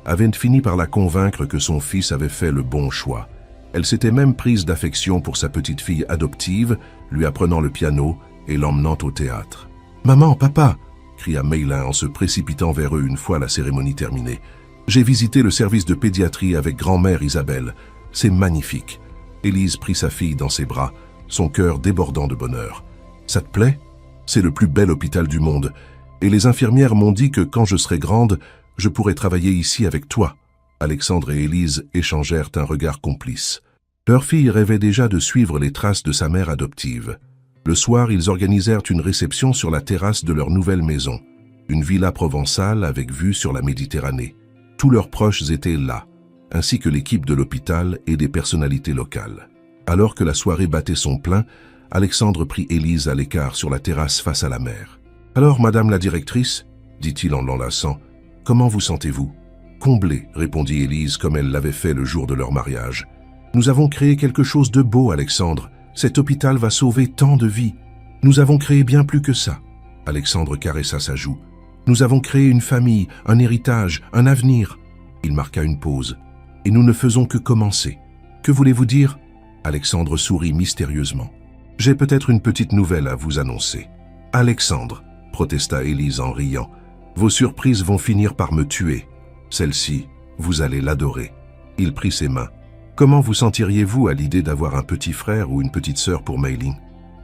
avaient fini par la convaincre que son fils avait fait le bon choix. Elle s'était même prise d'affection pour sa petite fille adoptive, lui apprenant le piano et l'emmenant au théâtre. « Maman, papa !» cria Mayline en se précipitant vers eux une fois la cérémonie terminée. « J'ai visité le service de pédiatrie avec grand-mère Isabelle. C'est magnifique. » Élise prit sa fille dans ses bras, son cœur débordant de bonheur. « Ça te plaît? C'est le plus bel hôpital du monde. Et les infirmières m'ont dit que quand je serai grande, je pourrai travailler ici avec toi. » Alexandre et Élise échangèrent un regard complice. Leur fille rêvait déjà de suivre les traces de sa mère adoptive. Le soir, ils organisèrent une réception sur la terrasse de leur nouvelle maison, une villa provençale avec vue sur la Méditerranée. Tous leurs proches étaient là, ainsi que l'équipe de l'hôpital et des personnalités locales. Alors que la soirée battait son plein, Alexandre prit Élise à l'écart sur la terrasse face à la mer. « Alors, madame la directrice, dit-il en l'enlaçant, comment vous sentez-vous » « Comblée, répondit Élise comme elle l'avait fait le jour de leur mariage. « Nous avons créé quelque chose de beau, Alexandre. Cet hôpital va sauver tant de vies. Nous avons créé bien plus que ça. » Alexandre caressa sa joue. « Nous avons créé une famille, un héritage, un avenir. » Il marqua une pause. « Et nous ne faisons que commencer. Que voulez-vous dire » Alexandre sourit mystérieusement. « J'ai peut-être une petite nouvelle à vous annoncer. »« Alexandre, » protesta Élise en riant, « vos surprises vont finir par me tuer. Celle-ci, vous allez l'adorer. » Il prit ses mains. « Comment vous sentiriez-vous à l'idée d'avoir un petit frère ou une petite sœur pour Mayline ?»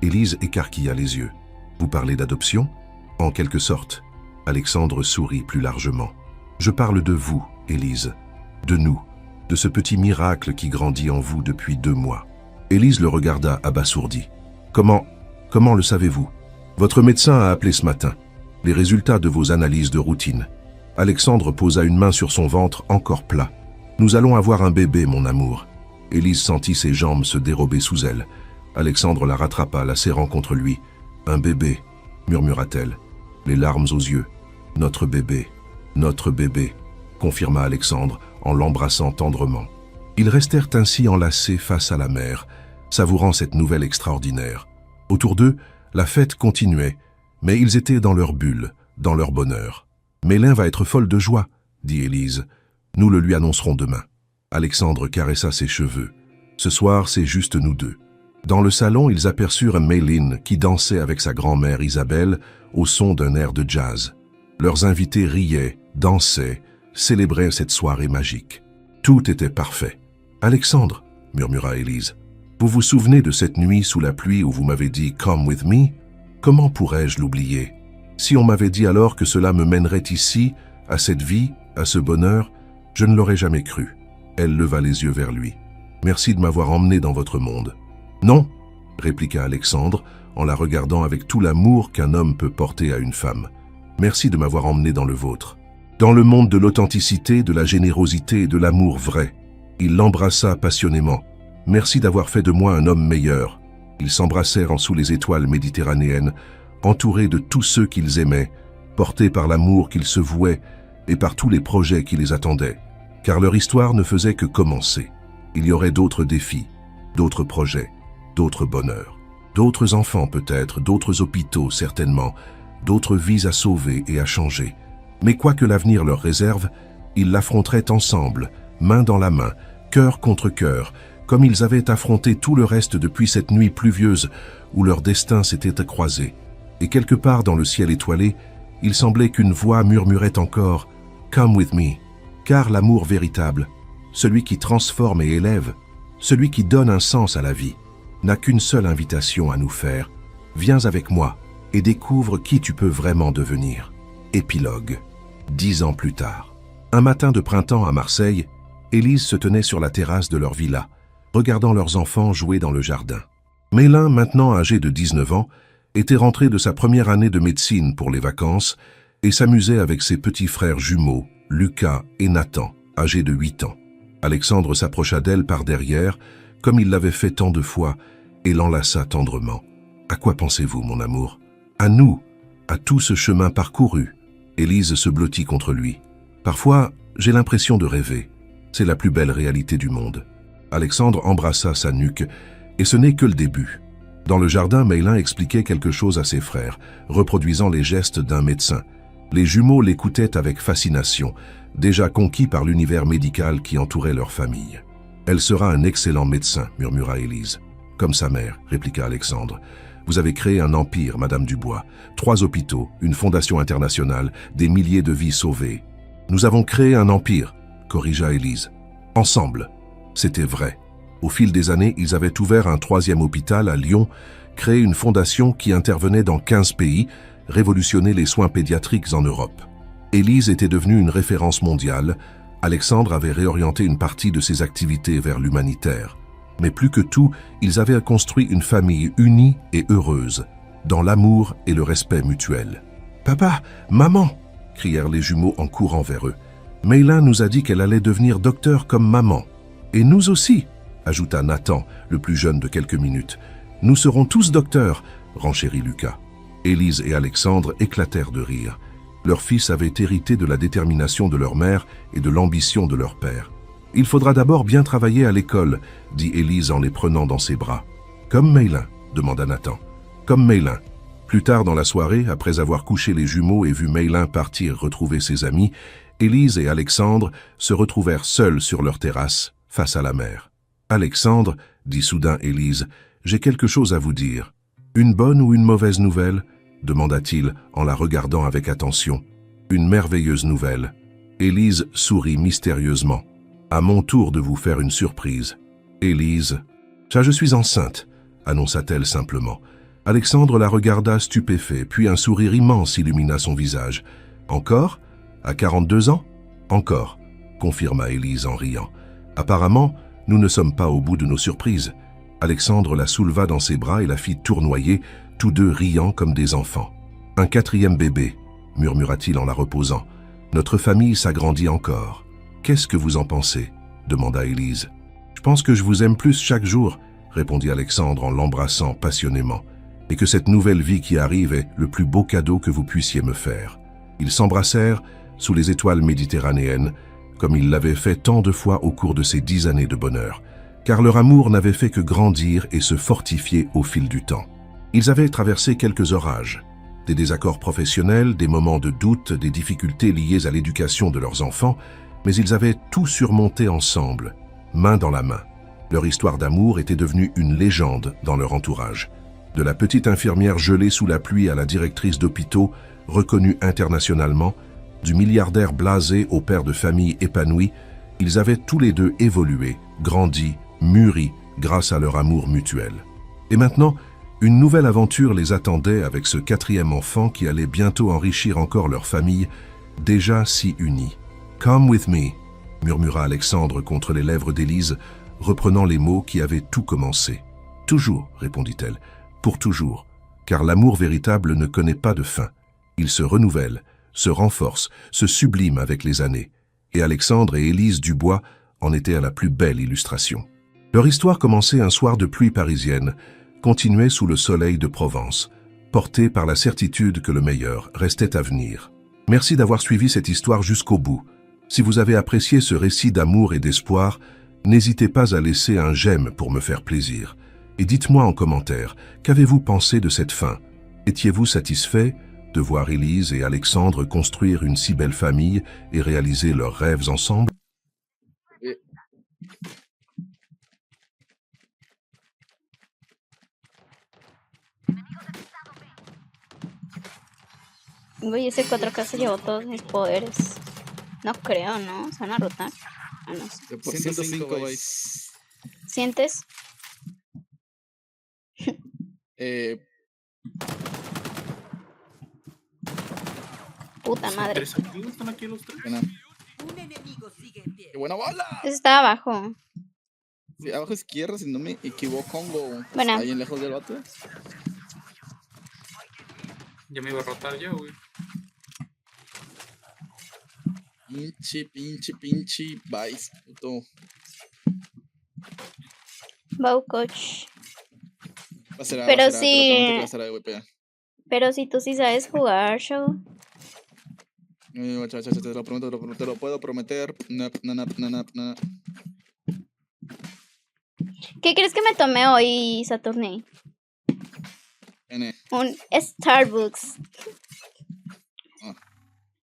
Élise écarquilla les yeux. « Vous parlez d'adoption ?»« En quelque sorte. » Alexandre sourit plus largement. « Je parle de vous, Élise. De nous. De ce petit miracle qui grandit en vous depuis 2 mois. » Élise le regarda abasourdie. « Comment le savez-vous ?»« Votre médecin a appelé ce matin. Les résultats de vos analyses de routine. » Alexandre posa une main sur son ventre encore plat. « Nous allons avoir un bébé, mon amour. » Élise sentit ses jambes se dérober sous elle. Alexandre la rattrapa, la serrant contre lui. « Un bébé, » murmura-t-elle, les larmes aux yeux. « Notre bébé, confirma Alexandre en l'embrassant tendrement. Ils restèrent ainsi enlacés face à la mer, savourant cette nouvelle extraordinaire. Autour d'eux, la fête continuait, mais ils étaient dans leur bulle, dans leur bonheur. « Mayline va être folle de joie, » dit Élise. « Nous le lui annoncerons demain. » Alexandre caressa ses cheveux. « Ce soir, c'est juste nous deux. » Dans le salon, ils aperçurent Mayline qui dansait avec sa grand-mère Isabelle au son d'un air de jazz. Leurs invités riaient, dansaient, célébraient cette soirée magique. Tout était parfait. « Alexandre, » murmura Élise, « vous vous souvenez de cette nuit sous la pluie où vous m'avez dit « Come with me » ? Comment pourrais-je l'oublier ? Si on m'avait dit alors que cela me mènerait ici, à cette vie, à ce bonheur, je ne l'aurais jamais cru. » Elle leva les yeux vers lui. « Merci de m'avoir emmené dans votre monde. »« Non, » répliqua Alexandre, en la regardant avec tout l'amour qu'un homme peut porter à une femme. « Merci de m'avoir emmené dans le vôtre. Dans le monde de l'authenticité, de la générosité et de l'amour vrai. » Il l'embrassa passionnément. « Merci d'avoir fait de moi un homme meilleur. » Ils s'embrassèrent en sous les étoiles méditerranéennes, entourés de tous ceux qu'ils aimaient, portés par l'amour qu'ils se vouaient et par tous les projets qui les attendaient. Car leur histoire ne faisait que commencer. Il y aurait d'autres défis, d'autres projets. d'autres bonheurs. D'autres enfants peut-être, d'autres hôpitaux certainement, d'autres vies à sauver et à changer. Mais quoi que l'avenir leur réserve, ils l'affronteraient ensemble, main dans la main, cœur contre cœur, comme ils avaient affronté tout le reste depuis cette nuit pluvieuse où leur destin s'était croisé. Et quelque part dans le ciel étoilé, il semblait qu'une voix murmurait encore « Come with me », car l'amour véritable, celui qui transforme et élève, celui qui donne un sens à la vie, n'a qu'une seule invitation à nous faire. Viens avec moi et découvre qui tu peux vraiment devenir. Épilogue. 10 ans plus tard. Un matin de printemps à Marseille, Élise se tenait sur la terrasse de leur villa, regardant leurs enfants jouer dans le jardin. Mélin, maintenant âgé de 19 ans, était rentré de sa première année de médecine pour les vacances et s'amusait avec ses petits frères jumeaux, Lucas et Nathan, âgés de 8 ans. Alexandre s'approcha d'elle par derrière, comme il l'avait fait tant de fois, et l'enlaça tendrement. « À quoi pensez-vous, mon amour ? À nous, à tout ce chemin parcouru. » Élise se blottit contre lui. « Parfois, j'ai l'impression de rêver. C'est la plus belle réalité du monde. » Alexandre embrassa sa nuque, et ce n'est que le début. Dans le jardin, Mélin expliquait quelque chose à ses frères, reproduisant les gestes d'un médecin. Les jumeaux l'écoutaient avec fascination, déjà conquis par l'univers médical qui entourait leur famille. « Elle sera un excellent médecin, » murmura Élise. « Comme sa mère, » répliqua Alexandre. « Vous avez créé un empire, Madame Dubois. 3 hôpitaux, une fondation internationale, des milliers de vies sauvées. »« Nous avons créé un empire, » corrigea Élise. « Ensemble. » C'était vrai. Au fil des années, ils avaient ouvert un 3e hôpital à Lyon, créé une fondation qui intervenait dans 15 pays, révolutionné les soins pédiatriques en Europe. Élise était devenue une référence mondiale. Alexandre avait réorienté une partie de ses activités vers l'humanitaire. Mais plus que tout, ils avaient construit une famille unie et heureuse, dans l'amour et le respect mutuel. « Papa, maman !» crièrent les jumeaux en courant vers eux. « Mélin nous a dit qu'elle allait devenir docteur comme maman. Et nous aussi !» ajouta Nathan, le plus jeune de quelques minutes. « Nous serons tous docteurs !» renchérit Lucas. Élise et Alexandre éclatèrent de rire. Leur fils avait hérité de la détermination de leur mère et de l'ambition de leur père. « Il faudra d'abord bien travailler à l'école, » dit Élise en les prenant dans ses bras. « Comme Mélin » demanda Nathan. « Comme Mélin. » Plus tard dans la soirée, après avoir couché les jumeaux et vu Mélin partir retrouver ses amis, Élise et Alexandre se retrouvèrent seuls sur leur terrasse, face à la mer. « Alexandre, » dit soudain Élise, « j'ai quelque chose à vous dire. »« Une bonne ou une mauvaise nouvelle ?» demanda-t-il en la regardant avec attention. « Une merveilleuse nouvelle. » Élise sourit mystérieusement. « À mon tour de vous faire une surprise. »« Élise, ça je suis enceinte, » annonça-t-elle simplement. Alexandre la regarda stupéfait, puis un sourire immense illumina son visage. « Encore ? À 42 ans ? » ?»« Encore, » confirma Élise en riant. « Apparemment, nous ne sommes pas au bout de nos surprises. » Alexandre la souleva dans ses bras et la fit tournoyer, tous deux riant comme des enfants. « Un 4e bébé, » murmura-t-il en la reposant. « Notre famille s'agrandit encore. »« Qu'est-ce que vous en pensez ?» demanda Élise. « Je pense que je vous aime plus chaque jour, » répondit Alexandre en l'embrassant passionnément. « Et que cette nouvelle vie qui arrive est le plus beau cadeau que vous puissiez me faire. » Ils s'embrassèrent sous les étoiles méditerranéennes, comme ils l'avaient fait tant de fois au cours de ces 10 années de bonheur, car leur amour n'avait fait que grandir et se fortifier au fil du temps. Ils avaient traversé quelques orages, des désaccords professionnels, des moments de doute, des difficultés liées à l'éducation de leurs enfants, mais ils avaient tout surmonté ensemble, main dans la main. Leur histoire d'amour était devenue une légende dans leur entourage. De la petite infirmière gelée sous la pluie à la directrice d'hôpitaux, reconnue internationalement, du milliardaire blasé au père de famille épanoui, ils avaient tous les deux évolué, grandi, mûri grâce à leur amour mutuel. Et maintenant, une nouvelle aventure les attendait avec ce 4e enfant qui allait bientôt enrichir encore leur famille, déjà si unie. « Come with me », murmura Alexandre contre les lèvres d'Élise, reprenant les mots qui avaient tout commencé. « Toujours », répondit-elle, « pour toujours, car l'amour véritable ne connaît pas de fin. Il se renouvelle, se renforce, se sublime avec les années. » Et Alexandre et Élise Dubois en étaient à la plus belle illustration. Leur histoire commençait un soir de pluie parisienne, continuait sous le soleil de Provence, portée par la certitude que le meilleur restait à venir. Merci d'avoir suivi cette histoire jusqu'au bout. Si vous avez apprécié ce récit d'amour et d'espoir, n'hésitez pas à laisser un j'aime pour me faire plaisir. Et dites-moi en commentaire, qu'avez-vous pensé de cette fin? Étiez-vous satisfait de voir Élise et Alexandre construire une si belle famille et réaliser leurs rêves ensemble? Eh, Uy, ese 4K se llevó todos mis poderes. No creo, ¿no? ¿Se van a rotar? Ah, no sé. Por 105 vais. ¿Sientes? Puta madre. ¿Tres amigos están aquí los tres? Buena. Un enemigo sigue en pie. ¡Qué buena bola! Ese está abajo. Sí, abajo izquierda, si no me equivoco, Buena. ahí en lejos del vato. Ya me iba a rotar yo, güey. Pinche, vais, puto. Bow coach. Será, Pero será, sí. te lo prometo que será, güey, pega. Pero si tú sí sabes jugar, show. Te lo prometo, te lo puedo prometer. No. ¿Qué crees que me tomé hoy, Saturni? N. Un Starbucks. Ah.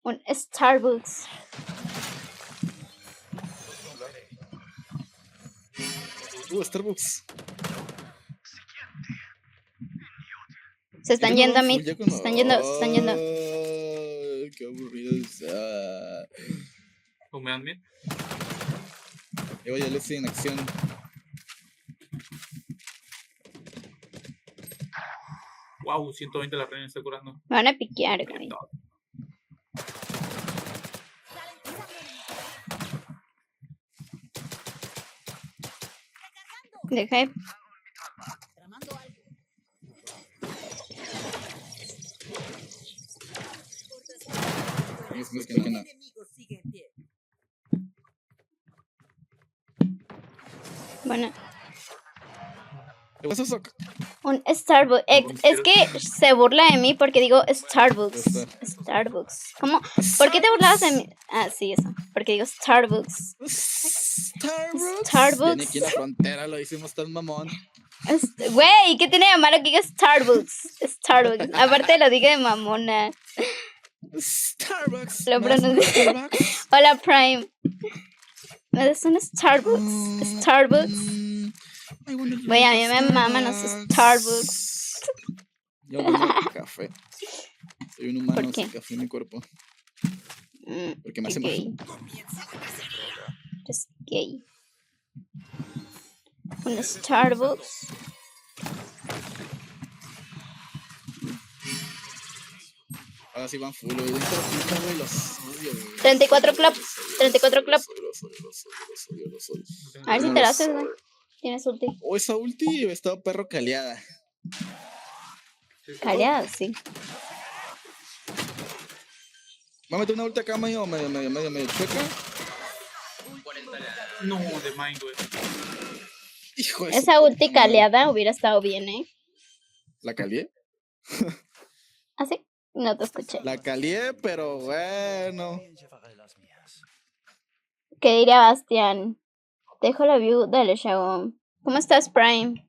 Un Starbucks. Starbucks. Se están yendo a mí. Se Se están yendo. Qué aburrido está. ¿O me dan bien? Oye, Leslie en acción. Wow, 120 la reina está curando. Me van a piquear, güey. Deja de... Tramando algo. Es que Un no. enemigo sigue en pie. Bueno, ¿Qué pasa, Sok? un Starbucks. Es que se burla de mí porque digo Starbucks. Starbucks. ¿Cómo? ¿Por qué te burlabas de mí? Ah, sí, eso. Porque digo Starbucks. Starbucks. Starbucks. Viene aquí en la frontera, lo hicimos tan mamón. Güey, ¿qué tiene de malo que diga Starbucks? Starbucks. Aparte lo dije de mamona. Starbucks. Lo ¿no? pronuncié. Starbucks. Hola, Prime. Es un Starbucks. Starbucks. Güey, a mí me maman los Starbucks. Yo bebo café. Soy un humano ¿Por qué? sin café en mi cuerpo. Porque me hace Gay. mal. Es gay. Un Starbucks. Ahora sí van full, güey. Dentro de puta, güey, los odio, güey. 34 club. 34 club. Los odio. A ver si te lo haces, güey. Tienes ulti. Oh, esa ulti estaba perro caleada. Callada, sí. Va a meter una ulti acá medio chueca. No, de Mind, güey. Hijo de su Esa puta ulti madre. caleada hubiera estado bien, ¿eh? ¿La calié? ¿Así? No te escuché. La calié, pero bueno. ¿Qué diría Bastián? Dejo la view. Dale, Shago. ¿Cómo estás, Prime? Un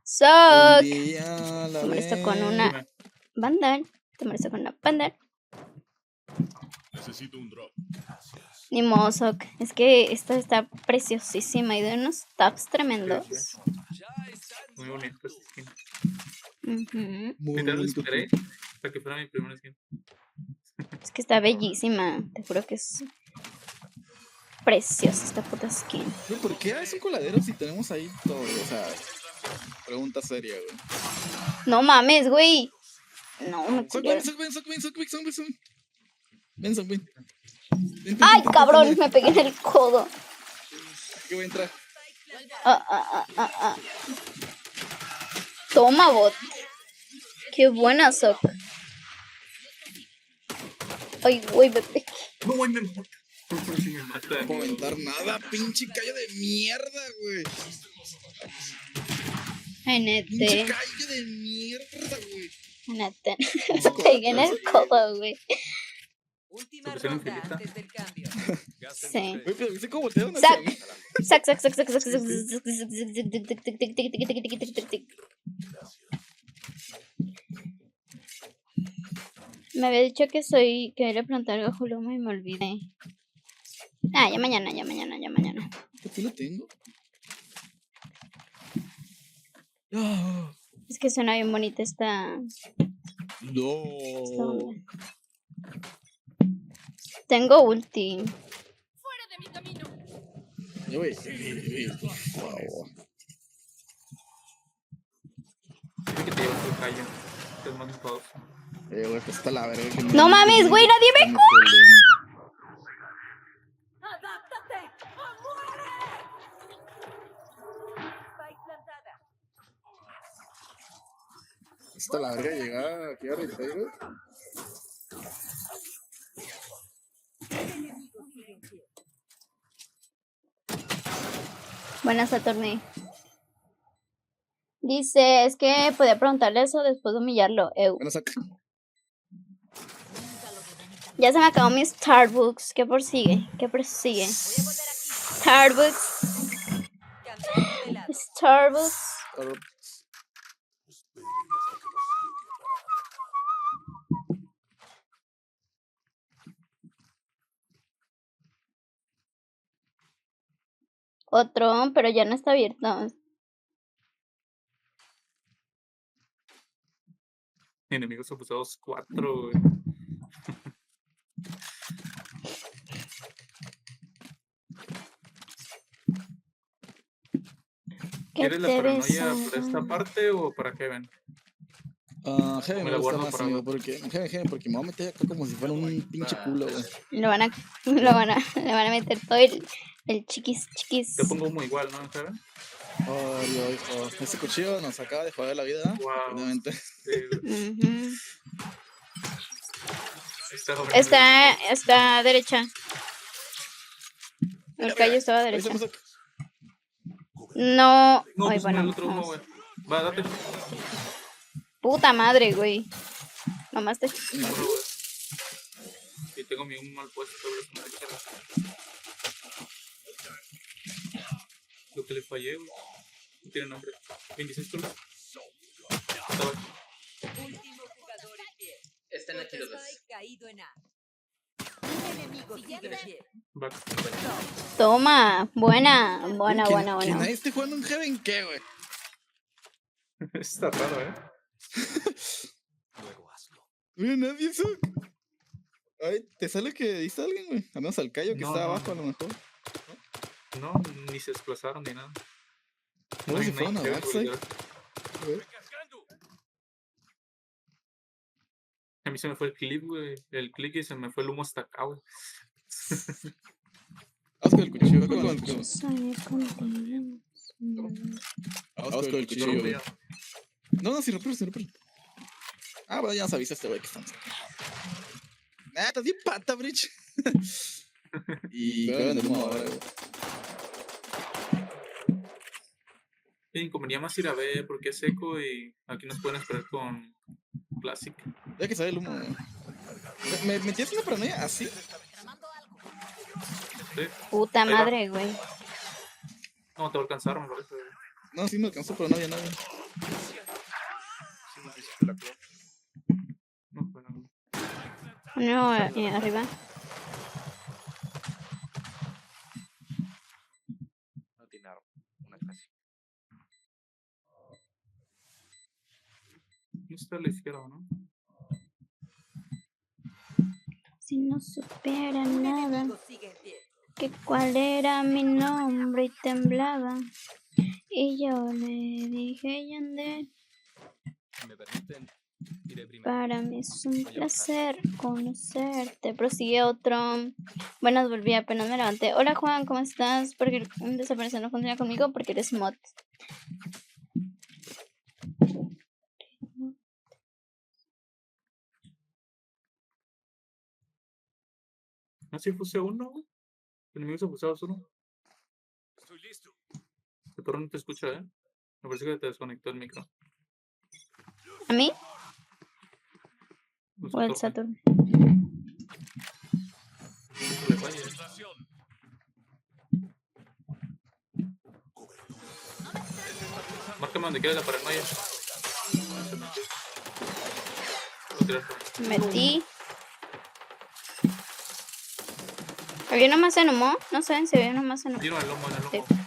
Sock. día a la Te molesto con vez. una bandal. Te molesto con una bandal. Necesito un drop. Ni modo, Sock. Es que esta está preciosísima y de unos taps tremendos. Muy bonito esta skin. Ujú. Muy Literal bonito. esperé para que fuera mi primera skin. Es que está bellísima. Te juro que es preciosa esta puta skin. Güey, ¿por qué es un coladero si tenemos ahí todo? O sea, pregunta seria, güey. No mames, güey. No, me Sok, culero. ven, Sok, ven. ¡Ay, cabrón! Me pegué en el codo. Que voy a entrar. Ah. Toma, bot. Qué buena, Sock. Ay, güey, me pegué. No, güey, me mata. No puedo aventar nada, pinche callo de mierda, güey. Ay, Pinche nete. callo de mierda, güey. Nete. Me pegué en el codo, güey. Última Solución ronda infinita. antes del cambio. Sí. Güey, pero ¿viste cómo voltearon Sac. hacia mí? Sac, sac, sac, sac, sac, sac, sac, sac, sac, sac, sac, tic, tic, tic, tic, tic, tic, tic, tic, tic, tic, tic. Me había dicho que quería preguntar algo a Juluma y me olvidé. Ah, ya mañana, ya mañana, ya mañana. Aquí lo tengo. Ah, Es que suena bien bonita esta no. onda. Tengo ulti. Güey, por favor. Dice que te llevas el callo. Que es más enfadoso. Güey, pues está la verga. No mames, güey, nadie me ¡Adáptate o muere! Spike plantada. Está la verga llegar aquí a Retail, güey. Enemigo sigue en pie. Buenas, Saturni. Dice, es que podía preguntarle eso después de humillarlo. Bueno, saca. Ya se me acabó mi Starbucks. ¿Qué prosigue? ¿Qué prosigue? Voy a volver aquí. Starbucks. Cambiando de lado. Starbucks. Claro. Otro, pero ya no está abierto. Enemigos abusados 4, güey. ¿Qué ¿Quieres la te paranoia besaron? por esta parte o para Heaven? Heaven Me me la gusta guardo más, para amigo, otro. porque Heaven, porque me voy a meter acá como si fuera un pinche culo, güey. Le van a meter todo el chiquis. Te pongo humo igual, ¿no? En Heaven. Oh, Dios, hijo. Ese cuchillo nos acaba de joder la vida, ¿eh? Wow. Obviamente. Ujú. Está Está derecha. El callo estaba Ahí se derecha. me saca. No. No, Ay, pues bueno. el otro humo, vamos. güey. Va, date. Puta madre, güey. Mamaste. Uno, güey. Y tengo mi humo mal puesto, güey. Lo que le fallé, güey. No tiene nombre. 26 turnos. Está bueno. Último jugador en pie. Están aquí los dos. Spike caído en A. Un enemigo sigue en pie. Back. Toma. Buena. Buena. Que nadie esté jugando en Heaven, ¿qué, güey? Está raro, ¿eh? Oye, nadie eso. Ay, ¿te sale que diste a alguien, güey? Al menos al callo que No, está no. abajo, a lo mejor. No, ni se desplazaron ni nada. No, hay si fueron a Heaven, backside. güey. A ver. A mí se me fue el clip, güey. El click y se me fue el humo hasta acá, güey. Vamos con el cuchillo, con el cuchillo. Soñé contigo. Vamos con el cuchillo, güey. No, sin romperlo, sin romperlo. Ah, bueno, ya nos avisa este güey que estamos aquí. Ah, estás bien pata, Bridge. Y juegan el humo ahora, güey. Sí, convenía más ir a B porque es seco y aquí nos pueden esperar con Classic. Ya que sale el humo, güey. ¿Me metías una paranoia así? Sí. Puta Ahí va. madre, güey. No, te va a alcanzar, me parece. No, sí me alcanzó, pero no había nadie. No, pero no. No, arriba. No tiene arma. Una casi. No está a la izquierda, ¿no? Si no supiera Un nada, enemigo sigue en pie. que cuál era mi nombre y temblaba. Y yo le dije Yandel. Si me permiten, iré primero. Para mí es un placer conocerte. Prosigue otro. Buenas, volví, apenas me levanté. Hola Juan, ¿cómo estás? Porque un desaparecer no funciona conmigo porque eres mod. No, si puse uno, güey. Enemigos abusados uno. Estoy listo. El perro no te escucha, ¿eh? Me parece que te desconectó el micro. ¿A mí? No sé O el por qué. Saturn. vaya. Márcame donde quede la paranoia. Metí. ¿Había uno más en humo? No sé si había uno más en humo. Tiro en el lomo, en el lomo. Sí.